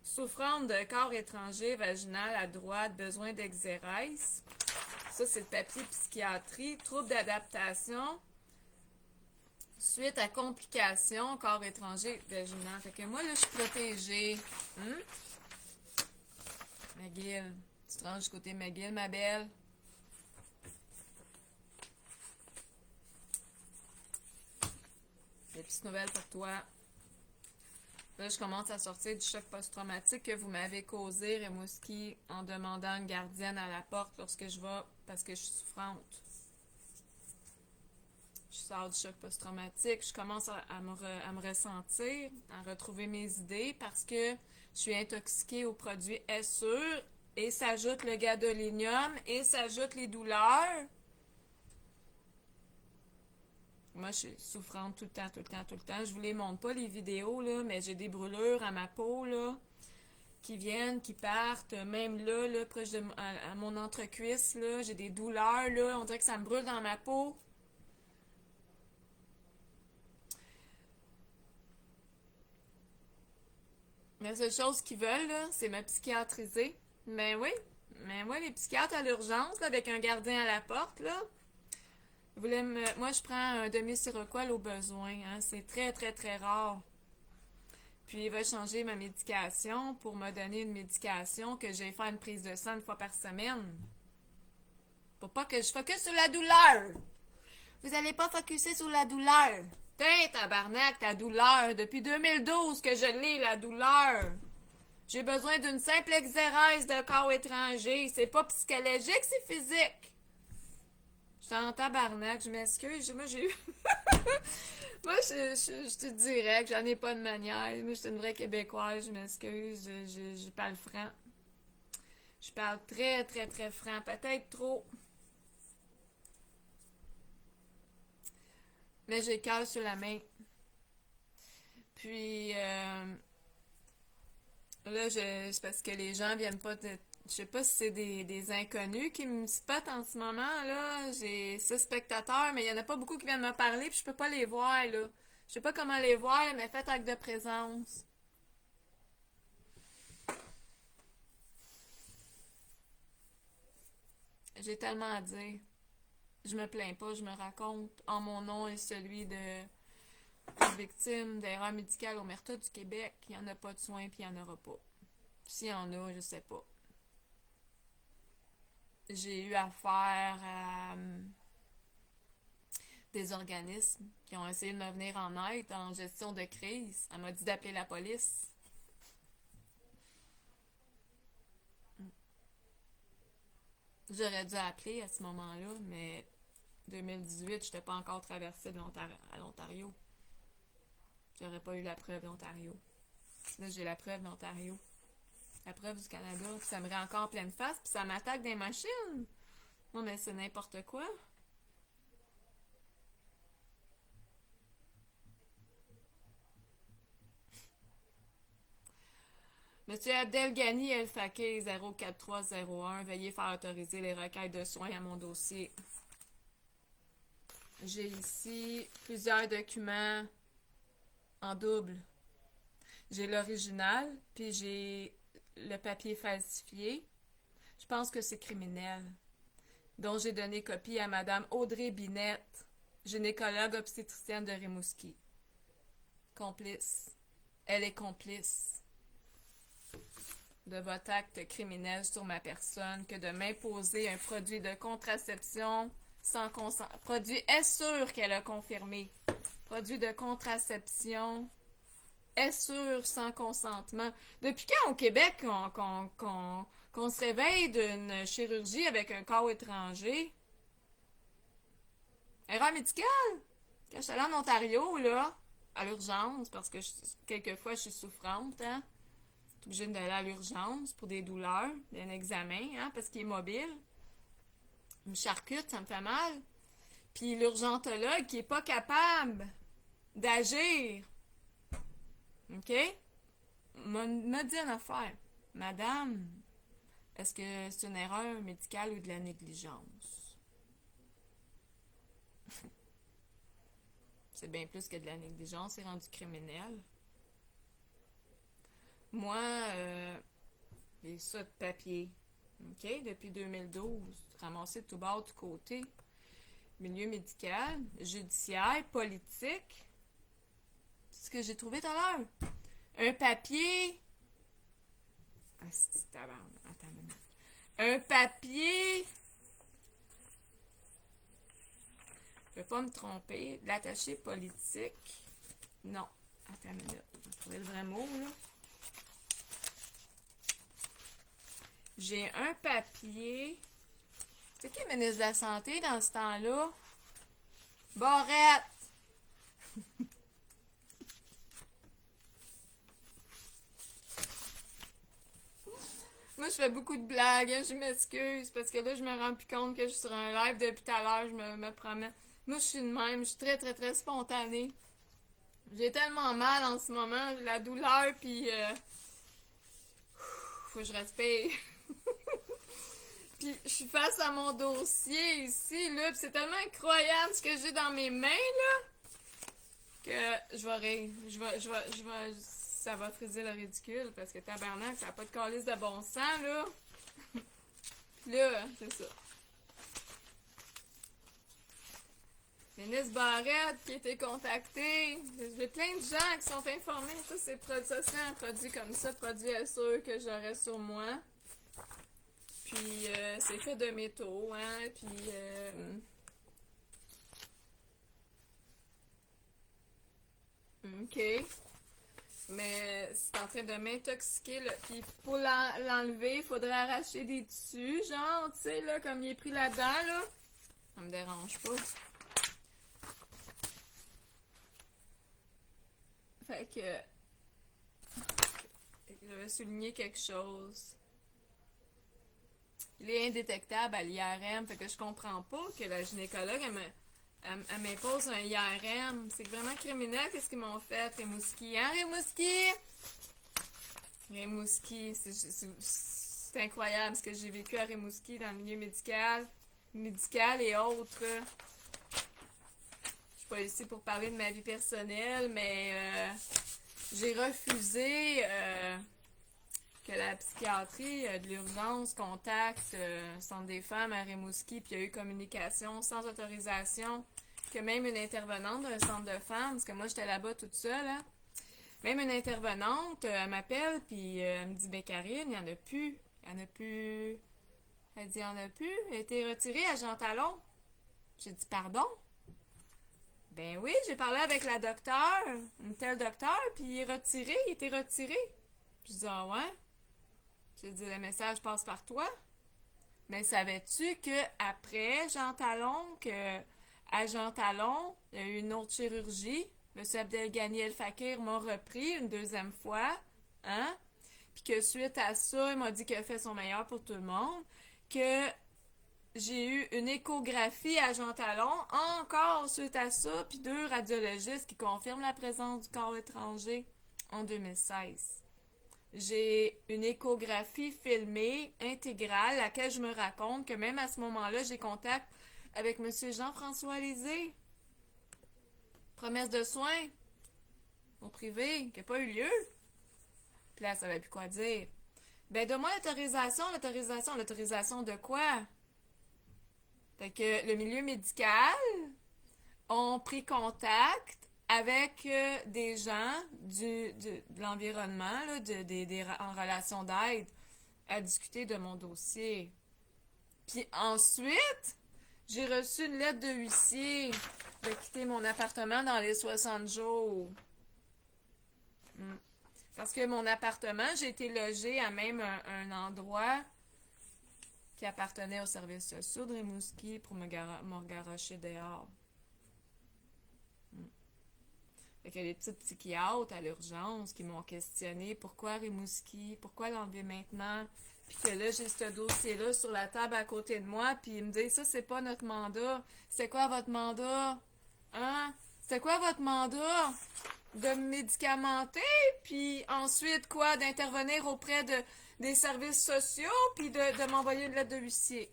Souffrante de corps étranger vaginal à droite, besoin d'exérèse. Ça, c'est le papier psychiatrie. Trouble d'adaptation. Suite à complications, corps étranger vaginal. Fait que moi, là, je suis protégée. McGill. Tu te ranges du côté McGill, ma belle? Des petites nouvelles pour toi. Là, je commence à sortir du choc post-traumatique que vous m'avez causé, Rimouski, en demandant une gardienne à la porte lorsque je vais, parce que je suis souffrante. Je sors du choc post-traumatique, je commence à me ressentir, à retrouver mes idées, parce que je suis intoxiquée aux produits sûr et s'ajoute le gadolinium, et s'ajoute les douleurs. Moi, je suis souffrante tout le temps, tout le temps, tout le temps. Je vous les montre pas, les vidéos, là, mais j'ai des brûlures à ma peau, là, qui viennent, qui partent. Même là, proche de à mon entrecuisse, là, j'ai des douleurs, là. On dirait que ça me brûle dans ma peau. La seule chose qu'ils veulent, là, c'est me psychiatriser. Mais oui, les psychiatres à l'urgence, là, avec un gardien à la porte, là, moi, je prends un demi-Seroquel au besoin, hein. C'est très, très, très rare. Puis, il va changer ma médication pour me donner une médication que j'ai faire une prise de sang une fois par semaine. Pour pas que je focus sur la douleur. Vous allez pas focuser sur la douleur. Tiens, tabarnak, ta douleur. Depuis 2012 que je l'ai, la douleur. J'ai besoin d'une simple exérèse de corps étranger. C'est pas psychologique, c'est physique. Je suis en tabarnak, je m'excuse. Moi, j'ai eu... Moi, je te dirais que j'en ai pas de manière. Moi, je suis une vraie Québécoise, je m'excuse. Je parle franc. Je parle très, très, très franc. Peut-être trop. Mais j'ai le cœur sur la main. Puis, là, c'est parce que les gens viennent pas de... Je sais pas si c'est des inconnus qui me spotent en ce moment, là. J'ai 6 spectateurs, mais il y en a pas beaucoup qui viennent me parler, puis je peux pas les voir, là. Je sais pas comment les voir, mais faites acte de présence. J'ai tellement à dire. Je me plains pas, je me raconte en mon nom et celui de victime d'erreurs médicales au Merta du Québec. Il n'y en a pas de soins, puis il n'y en aura pas. S'il y en a, je sais pas. J'ai eu affaire à des organismes qui ont essayé de me venir en aide en gestion de crise. Elle m'a dit d'appeler la police. J'aurais dû appeler à ce moment-là, mais 2018, je n'étais pas encore traversée à l'Ontario. J'aurais pas eu la preuve d'Ontario. Là, j'ai la preuve d'Ontario. La preuve du Canada. Puis ça me rend encore pleine face, puis ça m'attaque des machines. Non, mais c'est n'importe quoi. Monsieur Abdelghani El Fakir 04301, veuillez faire autoriser les requêtes de soins à mon dossier. J'ai ici plusieurs documents en double. J'ai l'original, puis j'ai le papier falsifié. Je pense que c'est criminel. Dont j'ai donné copie à Madame Audrey Binette, gynécologue obstétricienne de Rimouski. Complice. Elle est complice de votre acte criminel sur ma personne que de m'imposer un produit de contraception sans consentement. Produit est sûr qu'elle a confirmé. Produit de contraception est sûr sans consentement. Depuis quand au Québec qu'on se réveille d'une chirurgie avec un corps étranger? Erreur médicale? Quand je suis allée en Ontario, là, à l'urgence, parce que quelquefois je suis souffrante, hein? Je suis obligée d'aller à l'urgence pour des douleurs, un examen, hein, parce qu'il est mobile. Il me charcute, ça me fait mal. Puis l'urgentologue qui est pas capable d'agir, OK? M'a dit une affaire. Madame, est-ce que c'est une erreur médicale ou de la négligence? C'est bien plus que de la négligence, c'est rendu criminel. Moi, j'ai ça de papier, OK? Depuis 2012, ramassé de tout bord, tout côté. Milieu médical, judiciaire, politique. C'est ce que j'ai trouvé tout à l'heure. Un papier... Ah, c'est tabarnak. Attends une minute. Un papier... Je ne vais pas me tromper. L'attaché politique. Non. Attends une minute. Je vais trouver le vrai mot, là. J'ai un papier. C'est qui le ministre de la Santé dans ce temps-là? Barrette! Moi, je fais beaucoup de blagues, hein, je m'excuse, parce que là, je me rends plus compte que je suis sur un live depuis tout à l'heure, je me promets. Moi, je suis de même, je suis très, très, très spontanée. J'ai tellement mal en ce moment, j'ai la douleur, puis faut que je respire. Puis je suis face à mon dossier ici, là, puis c'est tellement incroyable ce que j'ai dans mes mains, là, que je vais rire. ça va friser le ridicule, parce que tabarnak, ça n'a pas de calice de bon sens, là. Là, c'est ça. Ministre Barrette qui a été contacté. J'ai plein de gens qui sont informés. Ça, c'est un produit comme ça, produit SE que j'aurais sur moi. Puis, c'est fait de métaux, hein. Puis, OK. Mais c'est en train de m'intoxiquer, là. Puis pour l'enlever, il faudrait arracher des tissus, genre, tu sais, là, comme il est pris là-dedans, là. Ça me dérange pas. Fait que je vais souligner quelque chose. Il est indétectable à l'IRM, fait que je comprends pas que la gynécologue, elle m'impose un IRM. C'est vraiment criminel qu'est-ce qu'ils m'ont fait, Rimouski. Hein, Rimouski? Rimouski, c'est incroyable ce que j'ai vécu à Rimouski dans le milieu médical et autres. Je suis pas ici pour parler de ma vie personnelle, mais j'ai refusé que la psychiatrie de l'urgence contacte le Centre des femmes à Rimouski, puis il y a eu communication sans autorisation, que même une intervenante d'un centre de femmes, parce que moi j'étais là-bas toute seule, hein, même une intervenante, elle m'appelle, puis elle me dit, ben Karine, il n'y en a plus. Il n'y en a plus. Elle dit, il n'y en a plus. Elle a été retirée à Jean Talon. J'ai dit, pardon? Ben oui, j'ai parlé avec la docteure, une telle docteur, puis il est retiré, il était retiré. Je dis, ah ouais? J'ai dit, le message passe par toi. Mais savais-tu que après Jean Talon, à Jean Talon, il y a eu une autre chirurgie. M. Abdelghani El Fakir m'a repris une deuxième fois, hein? Puis que suite à ça, il m'a dit qu'il a fait son meilleur pour tout le monde. Que j'ai eu une échographie à Jean Talon, encore suite à ça, puis 2 radiologistes qui confirment la présence du corps étranger en 2016. J'ai une échographie filmée, intégrale, laquelle je me raconte que même à ce moment-là, j'ai contact avec M. Jean-François Lisée. Promesse de soins au privé, qui n'a pas eu lieu. Puis là, elle savait plus quoi dire. Ben, donne-moi l'autorisation de quoi? Fait que le milieu médical ont pris contact avec des gens de l'environnement, là, en relation d'aide, à discuter de mon dossier. Puis ensuite, j'ai reçu une lettre de huissier de quitter mon appartement dans les 60 jours. Parce que mon appartement, j'ai été logée à même un endroit qui appartenait au service social de Rimouski pour me garrocher dehors. Fait qu'il y a des petites psychiatres à l'urgence qui m'ont questionné pourquoi Rimouski, pourquoi l'enlever maintenant, puis que là j'ai ce dossier-là sur la table à côté de moi, puis ils me disent ça c'est pas notre mandat. C'est quoi votre mandat? Hein? C'est quoi votre mandat? De me médicamenter, puis ensuite quoi? D'intervenir auprès des services sociaux, puis de m'envoyer une lettre de huissier.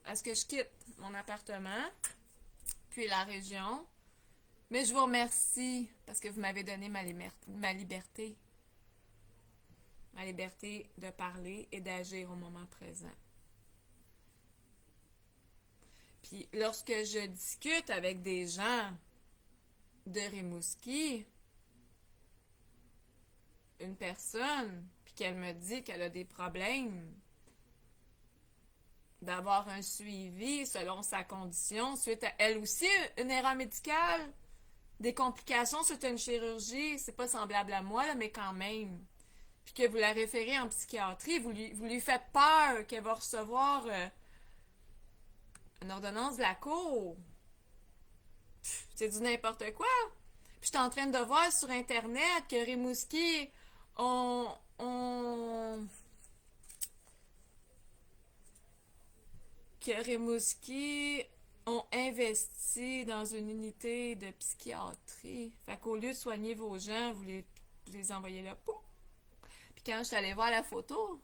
Est-ce que je quitte mon appartement, puis la région? Mais je vous remercie parce que vous m'avez donné ma liberté. Ma liberté de parler et d'agir au moment présent. Puis lorsque je discute avec des gens de Rimouski, une personne, puis qu'elle me dit qu'elle a des problèmes, d'avoir un suivi selon sa condition, suite à elle aussi une erreur médicale, des complications suite à une chirurgie, c'est pas semblable à moi, là, mais quand même. Puis que vous la référez en psychiatrie, vous lui faites peur qu'elle va recevoir une ordonnance de la cour. C'est du n'importe quoi. Puis je suis en train de voir sur Internet que Rimouski ont investi dans une unité de psychiatrie. Fait qu'au lieu de soigner vos gens, vous les envoyez là. Pouf! Puis quand je suis allée voir la photo,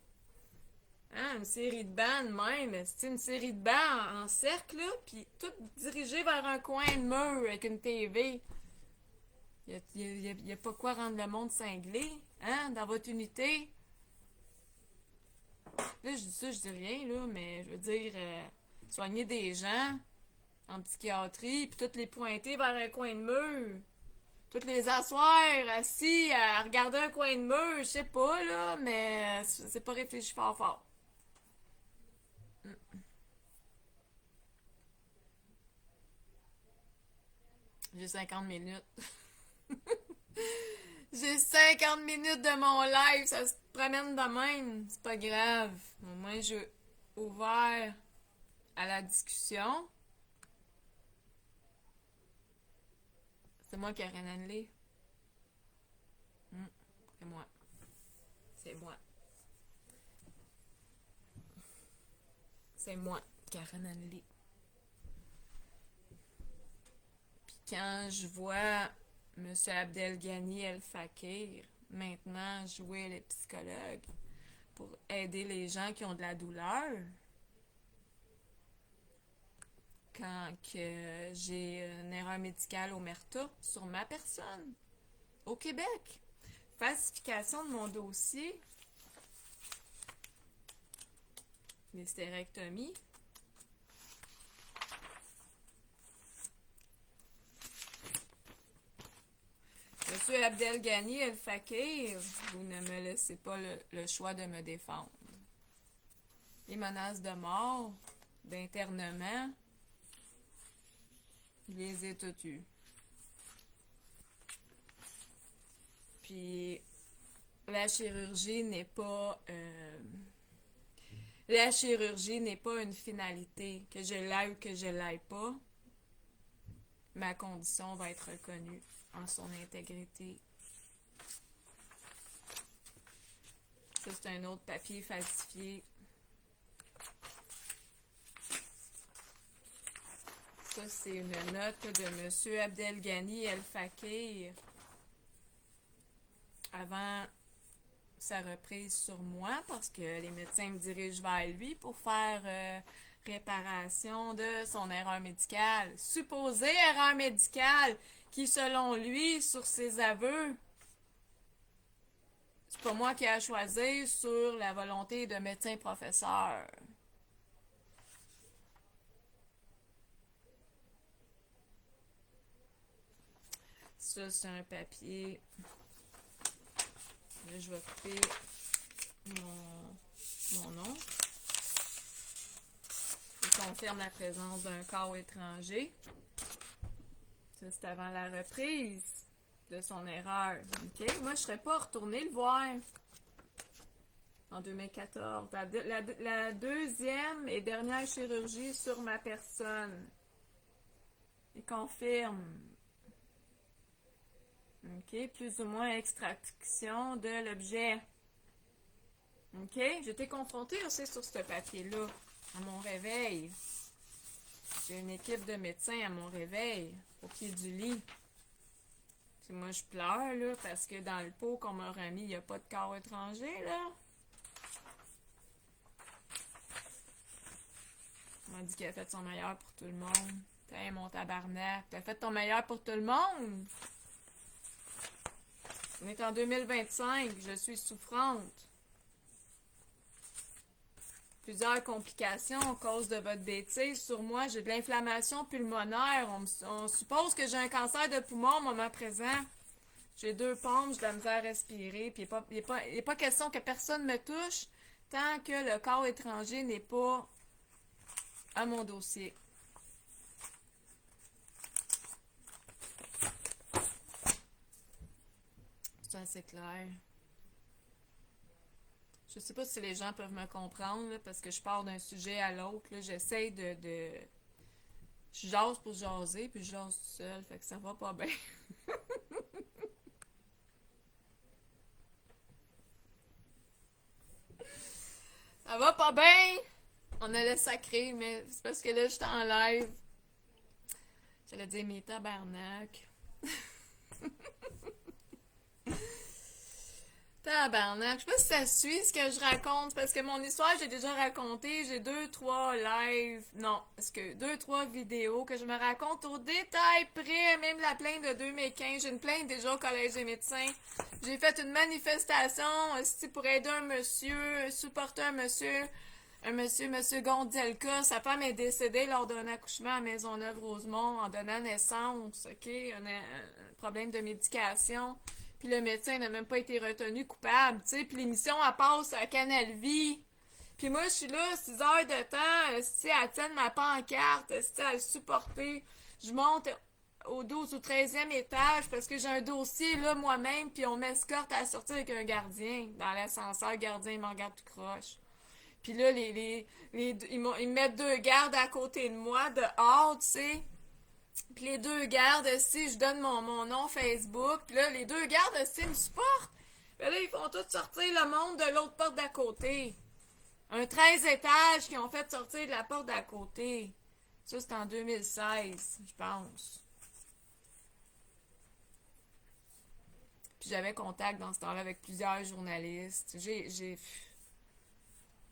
hein, une série de bancs même, c'est une série de bancs en cercle, là, puis tout dirigé vers un coin de mur avec une TV. Y a pas quoi rendre le monde cinglé, hein, dans votre unité. Là, je dis ça, je dis rien, là, mais je veux dire, soigner des gens en psychiatrie, puis toutes les pointer vers un coin de mur. Toutes les asseoir, assis, à regarder un coin de mur, je sais pas, là, mais c'est pas réfléchi fort fort. J'ai 50 minutes. J'ai 50 minutes de mon live, ça se promène de même. C'est pas grave. Au moins, j'ai ouvert à la discussion. C'est moi qui ai rien annulé. C'est moi. C'est moi. C'est moi qui ai rien annulé. Puis quand je vois M. Abdelghani El Fakir maintenant jouer les psychologues pour aider les gens qui ont de la douleur, quand que j'ai une erreur médicale omerta sur ma personne au Québec, falsification de mon dossier, l'hystérectomie. Monsieur Abdelghani El Fakir, vous ne me laissez pas le choix de me défendre. Les menaces de mort, d'internement, je les ai toutes eues. Puis la chirurgie n'est pas la chirurgie n'est pas une finalité. Que je l'aille ou que je l'aille pas, ma condition va être reconnue en son intégrité. Ça, c'est un autre papier falsifié. Ça, c'est une note de M. Abdelghani El Fakir avant sa reprise sur moi, parce que les médecins me dirigent vers lui pour faire réparation de son erreur médicale. Supposée erreur médicale qui, selon lui, sur ses aveux, c'est pas moi qui ai à choisir sur la volonté de médecin-professeur. Ça, c'est un papier. Là, je vais couper mon nom. Je confirme la présence d'un corps étranger. Ça, c'est avant la reprise de son erreur. OK? Moi, je ne serais pas retournée le voir en 2014. La deuxième et dernière chirurgie sur ma personne. Il confirme. OK? Plus ou moins extraction de l'objet. OK? J'étais confrontée aussi sur ce papier-là, à mon réveil. J'ai une équipe de médecins à mon réveil, au pied du lit. Puis moi, je pleure, là, parce que dans le pot qu'on m'a remis, il n'y a pas de corps étranger, là. On m'a dit qu'il a fait son meilleur pour tout le monde. T'es mon tabarnak, t'as fait ton meilleur pour tout le monde. On est en 2025, je suis souffrante. Plusieurs complications à cause de votre bêtise. Sur moi, j'ai de l'inflammation pulmonaire. On suppose que j'ai un cancer de poumon au moment présent. J'ai 2 pompes, j'ai de la misère à respirer. Puis il n'est pas question que personne me touche tant que le corps étranger n'est pas à mon dossier. C'est assez clair. Je sais pas si les gens peuvent me comprendre, là, parce que je pars d'un sujet à l'autre. J'essaie de... Je jase pour jaser, puis je jase tout seul, fait que ça va pas bien. Ça va pas bien! On a le sacré, mais c'est parce que là, j'étais en live. J'allais dire mes tabarnak. Tabarnak, je sais pas si ça suit ce que je raconte, parce que mon histoire, j'ai déjà raconté, j'ai deux, trois lives, non, parce que deux, trois vidéos que je me raconte au détail près, même la plainte de 2015, j'ai une plainte déjà au Collège des médecins. J'ai fait une manifestation aussi pour aider un monsieur, supporter monsieur Gondelka. Sa femme est décédée lors d'un accouchement à Maisonneuve-Rosemont en donnant naissance, ok, un problème de médication. Puis le médecin n'a même pas été retenu coupable, tu sais. Puis l'émission, elle passe à Canal Vie. Puis moi, je suis là, 6 heures de temps, si elle tient ma pancarte, si à le supporter. Je monte au 12 ou 13e étage parce que j'ai un dossier là moi-même, puis on m'escorte à sortir avec un gardien. Dans l'ascenseur, le gardien il m'en garde tout croche. Puis là, ils me mettent deux gardes à côté de moi, dehors, tu sais. Puis les deux gardes, si je donne mon nom Facebook, puis là, les deux gardes, si me supportent. Puis là, ils font tous sortir le monde de l'autre porte d'à côté. Un 13 étages qui ont fait sortir de la porte d'à côté. Ça, c'est en 2016, je pense. Puis j'avais contact dans ce temps-là avec plusieurs journalistes. J'ai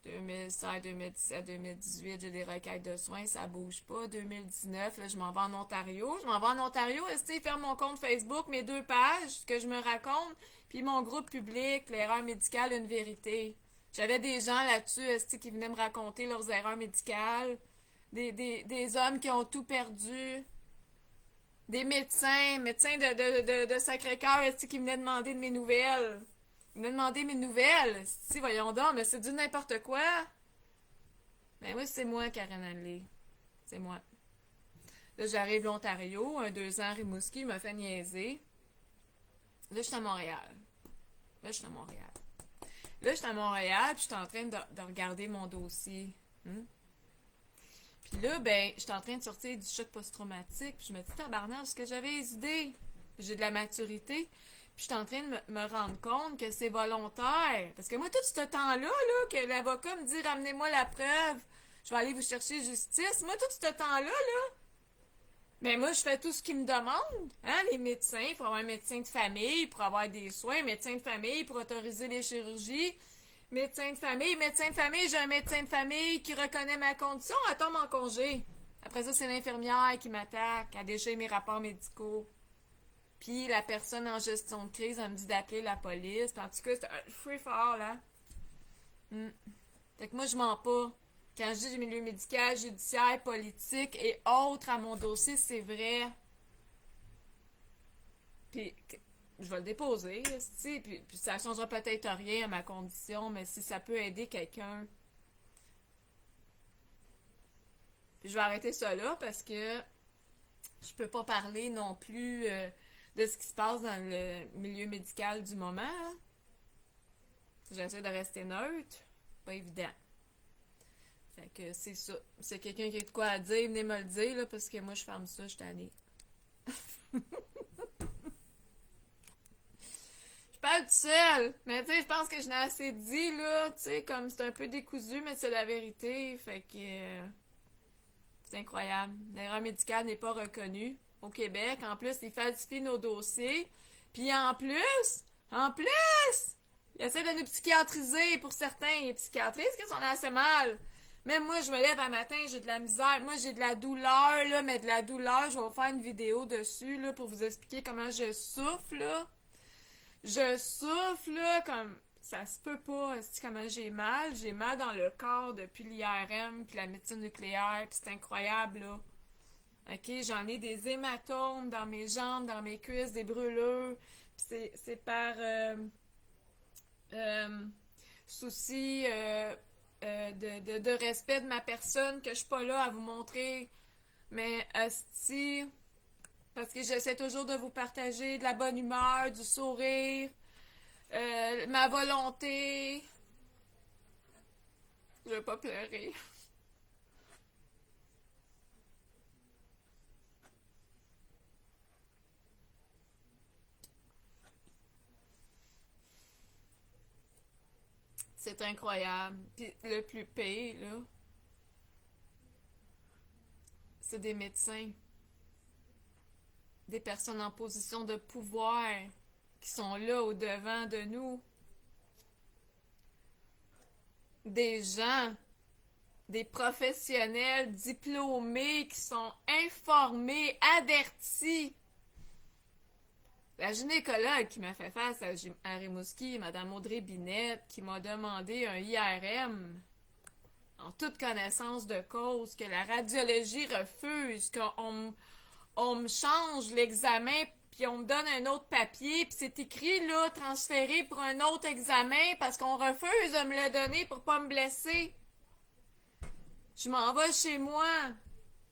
2016, 2017, 2018, j'ai des requêtes de soins, ça bouge pas. 2019, là, je m'en vais en Ontario. Je m'en vais en Ontario, esti, faire mon compte Facebook, mes deux pages, que je me raconte, puis mon groupe public, l'erreur médicale, une vérité. J'avais des gens là-dessus, esti, qui venaient me raconter leurs erreurs médicales. Des hommes qui ont tout perdu. Des médecins de Sacré-Cœur, esti, qui venaient demander de mes nouvelles. Ils m'ont demandé mes nouvelles. Si, voyons donc, mais c'est du n'importe quoi. Ben oui, c'est moi, Karen Hanley. C'est moi. Là, j'arrive de l'Ontario, un 2 ans à Rimouski, il m'a fait niaiser. Là, je suis à Montréal. Là, je suis à Montréal. Là, je suis à Montréal, puis je suis en train de regarder mon dossier. Puis là, ben, je suis en train de sortir du choc post-traumatique, puis je me dis, tabarnak, est-ce que j'avais les idées? J'ai de la maturité. Puis je suis en train de me rendre compte que c'est volontaire. Parce que moi, tout ce temps-là, là, que l'avocat me dit ramenez-moi la preuve, je vais aller vous chercher justice. Moi, tout ce temps-là, ben moi, je fais tout ce qu'ils me demandent. Hein, les médecins, il faut avoir un médecin de famille pour avoir des soins, médecin de famille pour autoriser les chirurgies, médecin de famille, j'ai un médecin de famille qui reconnaît ma condition, elle tombe en congé. Après ça, c'est l'infirmière qui m'attaque, a déjà mes rapports médicaux. Puis la personne en gestion de crise, elle me dit d'appeler la police. Puis en tout cas, c'est un free for all, là. Fait que moi, je mens pas. Quand je dis du milieu médical, judiciaire, politique et autres à mon dossier, c'est vrai. Puis je vais le déposer, puis ça changera peut-être rien à ma condition, mais si ça peut aider quelqu'un. Puis je vais arrêter ça là parce que je peux pas parler non plus de ce qui se passe dans le milieu médical du moment. Hein. J'essaie de rester neutre. Pas évident. Fait que c'est ça. C'est quelqu'un qui a de quoi à dire, venez me le dire, là, parce que moi, je ferme ça, je suis tannée. Je parle tout seul. Mais tu sais, je pense que je n'ai assez dit, là. Tu sais, comme c'est un peu décousu, mais c'est la vérité. Fait que c'est incroyable. L'erreur médicale n'est pas reconnue au Québec. En plus, ils falsifient nos dossiers. Puis en plus, ils essaient de nous psychiatriser pour certains. Ils psychiatrisent qu'ils sont assez mal. Même moi, je me lève un matin, j'ai de la misère. Moi, j'ai de la douleur, là, mais de la douleur, je vais vous faire une vidéo dessus, là, pour vous expliquer comment je souffle, là. Je souffle, là, comme ça se peut pas, c'est comment j'ai mal. J'ai mal dans le corps depuis l'IRM, puis la médecine nucléaire, puis c'est incroyable, là. OK, j'en ai des hématomes dans mes jambes, dans mes cuisses, des brûlures. Puis c'est par euh, souci de respect de ma personne que je suis pas là à vous montrer. Mais asti, parce que j'essaie toujours de vous partager de la bonne humeur, du sourire, ma volonté. Je vais pas pleurer. C'est incroyable. Puis le plus pire, là, c'est des médecins, des personnes en position de pouvoir qui sont là au devant de nous. des gens, des professionnels diplômés qui sont informés, avertis. La gynécologue qui m'a fait face à Rimouski, Mme Audrey Binette, qui m'a demandé un IRM en toute connaissance de cause, que la radiologie refuse, on me change l'examen, puis on me donne un autre papier, puis c'est écrit là, transféré pour un autre examen parce qu'on refuse de me le donner pour pas me blesser. Je m'en vais chez moi.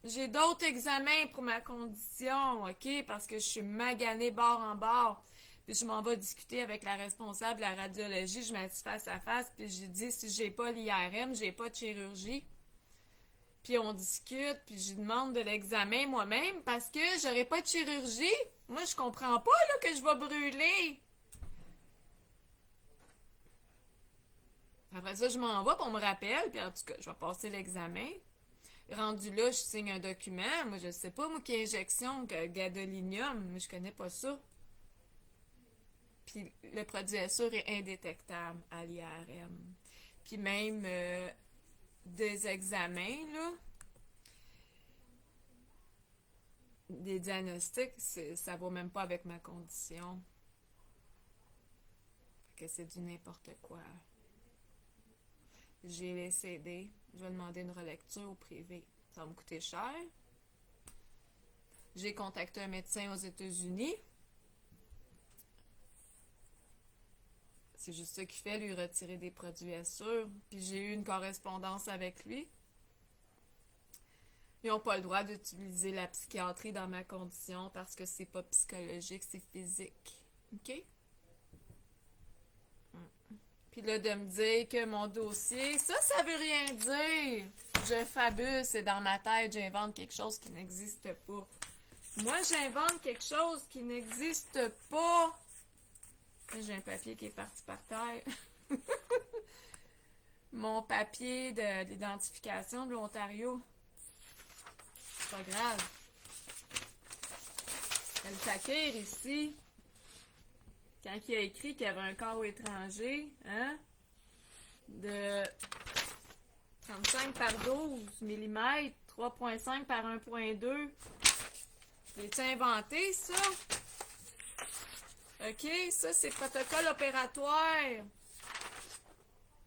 J'ai d'autres examens pour ma condition, OK? Parce que je suis maganée bord en bord. Puis je m'en vais discuter avec la responsable de la radiologie. Je m'assis face à face, puis j'ai dit si j'ai pas l'IRM, j'ai pas de chirurgie. Puis on discute, puis je demande de l'examen moi-même parce que j'aurai pas de chirurgie. Moi, je comprends pas là, que je vais brûler. Après ça, je m'en vais, puis on me rappelle, puis en tout cas, je vais passer l'examen. Rendu là, je signe un document. Moi, je sais pas, moi, qui injection, que gadolinium, mais je connais pas ça. Puis le produit assure est indétectable à l'IRM. Puis même des examens, là, des diagnostics, ça va même pas avec ma condition. Fait que c'est du n'importe quoi. J'ai les CD. Je vais demander une relecture au privé. Ça va me coûter cher. J'ai contacté un médecin aux États-Unis. C'est juste ça qu'il fait, lui retirer des produits Assure. Puis j'ai eu une correspondance avec lui. Ils n'ont pas le droit d'utiliser la psychiatrie dans ma condition parce que c'est pas psychologique, c'est physique. OK? Puis là, de me dire que mon dossier, ça veut rien dire. Je fabule, c'est dans ma tête, j'invente quelque chose qui n'existe pas. Moi, j'invente quelque chose qui n'existe pas. Là, j'ai un papier qui est parti par terre. Mon papier de l'identification de l'Ontario. C'est pas grave. Le Takir ici, quand il a écrit qu'il y avait un corps étranger, hein, de 35 par 12 mm, 3.5 par 1.2, l'as-tu inventé, ça? OK, ça, c'est protocole opératoire.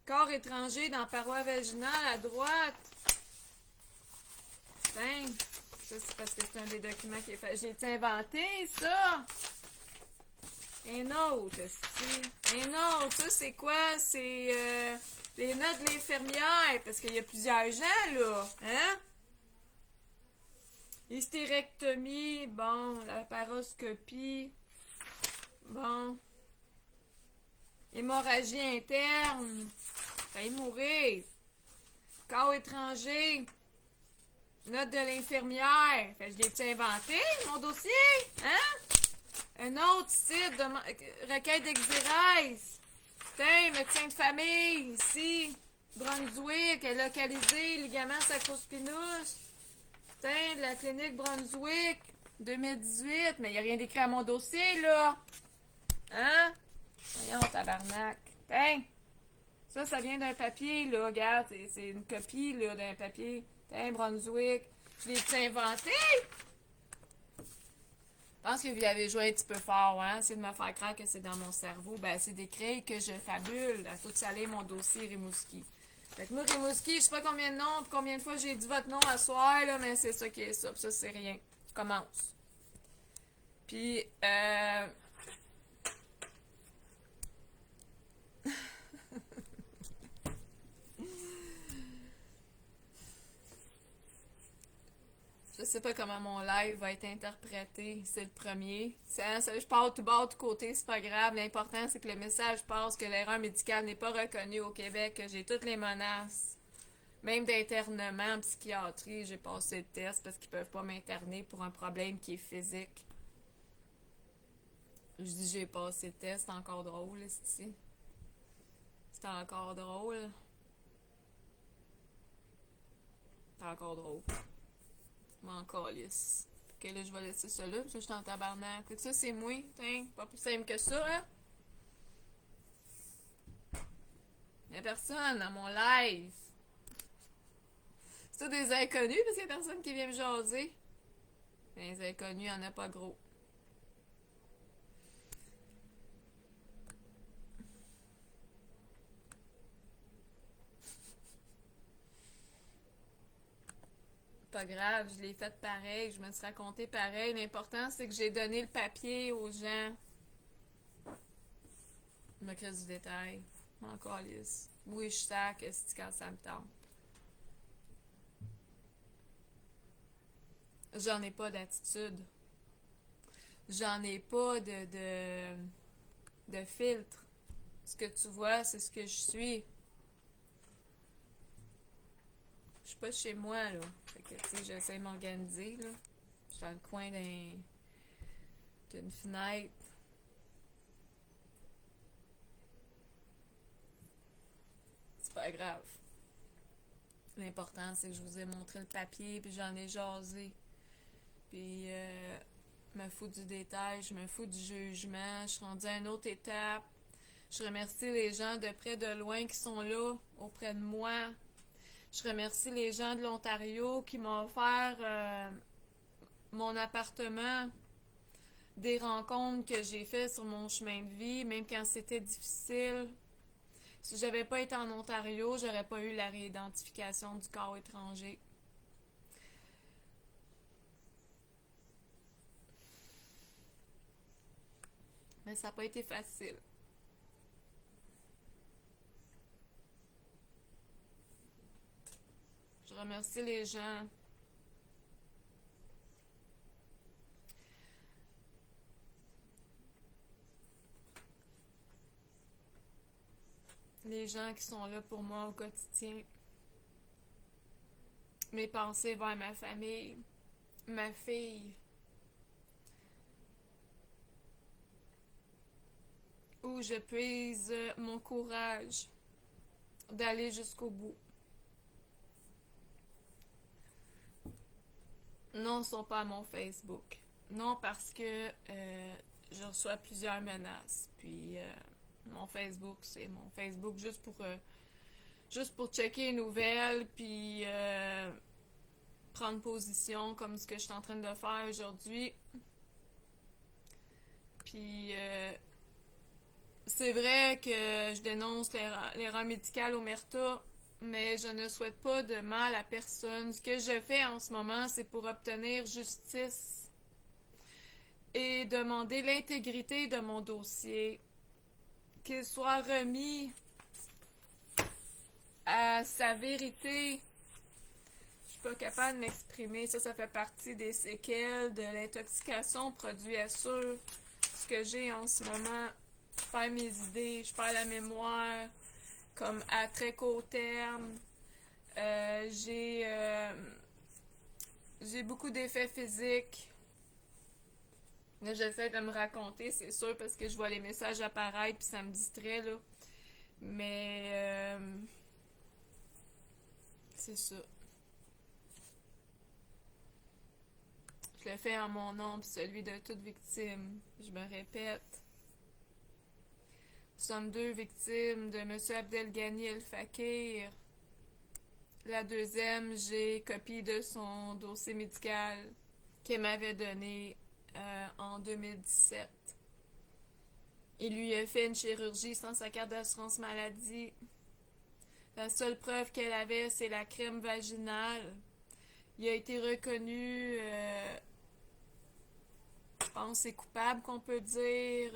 Corps étranger dans paroi vaginale à droite. Ben, ça, c'est parce que c'est un des documents qui est fait. J'ai inventé, ça? Un autre, un autre, ça, c'est quoi? C'est les notes de l'infirmière, parce qu'il y a plusieurs gens, là. Hein? Hystérectomie, bon, la paroscopie, bon. Hémorragie interne, failli mourir. Corps étranger, note de l'infirmière. Fait que je l'ai-tu inventé, mon dossier? Hein? Un autre site de requête d'exérèse. Tiens, médecin de famille, ici. Brunswick, localisé, ligament sacrospinous. Tiens, de la clinique Brunswick, 2018. Mais il n'y a rien d'écrit à mon dossier, là. Hein? Voyons, tabarnak. Tiens! Ça vient d'un papier, là. Regarde, c'est une copie, là, d'un papier. Tiens, Brunswick. Je l'ai inventé? Je pense que vous y avez joué un petit peu fort, hein? C'est de me faire croire que c'est dans mon cerveau. Ben, c'est d'écrire que je fabule. Il faut saler mon dossier Rimouski. Fait que moi, Rimouski, je sais pas combien de noms, combien de fois j'ai dit votre nom à soir, là, mais c'est ça qui est ça. Puis ça, c'est rien. Je commence. Puis, je sais pas comment mon live va être interprété. C'est le premier. Je pars tout bas, tout côté, c'est pas grave. L'important, c'est que le message passe que l'erreur médicale n'est pas reconnue au Québec, que j'ai toutes les menaces. Même d'internement en psychiatrie, j'ai passé le test parce qu'ils peuvent pas m'interner pour un problème qui est physique. Je dis j'ai passé le test, c'est encore drôle, ici. C'est encore drôle. C'est encore drôle. M'en calisse. Ok, là, je vais laisser ça là, parce que je suis en tabarnak. Fait que ça, c'est moi. Tiens, pas plus simple que ça, hein? Il y a personne dans mon live. C'est des inconnus parce qu'il y a personne qui vient me jaser. Les inconnus, il n'y en a pas gros. Pas grave, je l'ai fait pareil, je me suis raconté pareil. L'important, c'est que j'ai donné le papier aux gens. Je me crée du détail. Encore lisse. Oui, je sac, est-ce quand ça me tente. J'en ai pas d'attitude. J'en ai pas de filtre. Ce que tu vois, c'est ce que je suis. Je suis pas chez moi, là. Fait que, tu sais, j'essaie de m'organiser, là. Je suis dans le coin d'une fenêtre. C'est pas grave. L'important, c'est que je vous ai montré le papier, puis j'en ai jasé. Puis, je me fous du détail, je me fous du jugement. Je suis rendue à une autre étape. Je remercie les gens de près de loin qui sont là, auprès de moi. Je remercie les gens de l'Ontario qui m'ont offert mon appartement, des rencontres que j'ai faites sur mon chemin de vie, même quand c'était difficile. Si j'avais pas été en Ontario, j'aurais pas eu la réidentification du corps étranger. Mais ça n'a pas été facile. Je remercie les gens. Les gens qui sont là pour moi au quotidien. Mes pensées vers ma famille, ma fille. Où je puise mon courage d'aller jusqu'au bout. Non, ils ne sont pas à mon Facebook. Non, parce que je reçois plusieurs menaces. Puis mon Facebook, c'est mon Facebook juste pour checker les nouvelles, puis prendre position comme ce que je suis en train de faire aujourd'hui. Puis c'est vrai que je dénonce l'erreur médicale omerta, mais je ne souhaite pas de mal à personne. Ce que je fais en ce moment, c'est pour obtenir justice et demander l'intégrité de mon dossier, qu'il soit remis à sa vérité. Je suis pas capable de m'exprimer. Ça fait partie des séquelles de l'intoxication produit à sûr. Ce que j'ai en ce moment, je perds mes idées, je perds la mémoire, comme à très court terme. J'ai beaucoup d'effets physiques. Là, j'essaie de me raconter, c'est sûr, parce que je vois les messages apparaître puis ça me distrait, là. Mais c'est ça. Je le fais en mon nom puis celui de toute victime. Je me répète. Nous sommes deux victimes de M. Abdelghani El Fakir. La deuxième, j'ai copie de son dossier médical qu'elle m'avait donné en 2017. Il lui a fait une chirurgie sans sa carte d'assurance maladie. La seule preuve qu'elle avait, c'est la crème vaginale. Il a été reconnu, je pense, c'est coupable qu'on peut dire,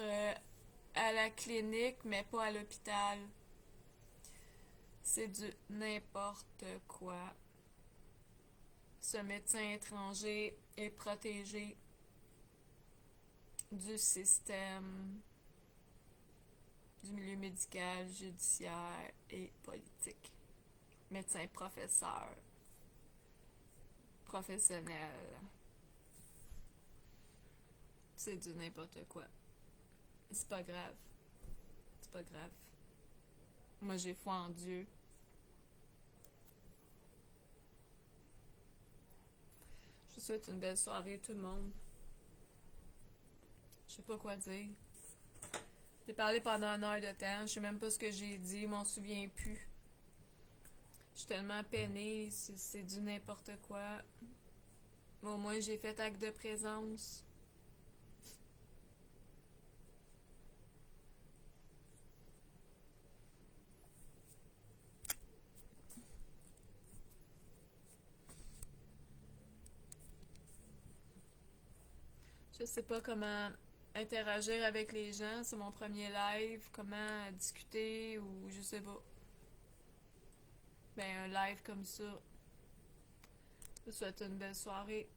à la clinique, mais pas à l'hôpital. C'est du n'importe quoi. Ce médecin étranger est protégé du système, du milieu médical, judiciaire et politique. Médecin professeur, professionnel. C'est du n'importe quoi. C'est pas grave. C'est pas grave. Moi, j'ai foi en Dieu. Je vous souhaite une belle soirée, tout le monde. Je sais pas quoi dire. J'ai parlé pendant 1 heure de temps, je sais même pas ce que j'ai dit, je m'en souviens plus. Je suis tellement peinée, c'est du n'importe quoi. Mais au moins j'ai fait acte de présence. Je sais pas comment interagir avec les gens, c'est mon premier live, comment discuter ou je sais pas. Ben un live comme ça. Je vous souhaite une belle soirée.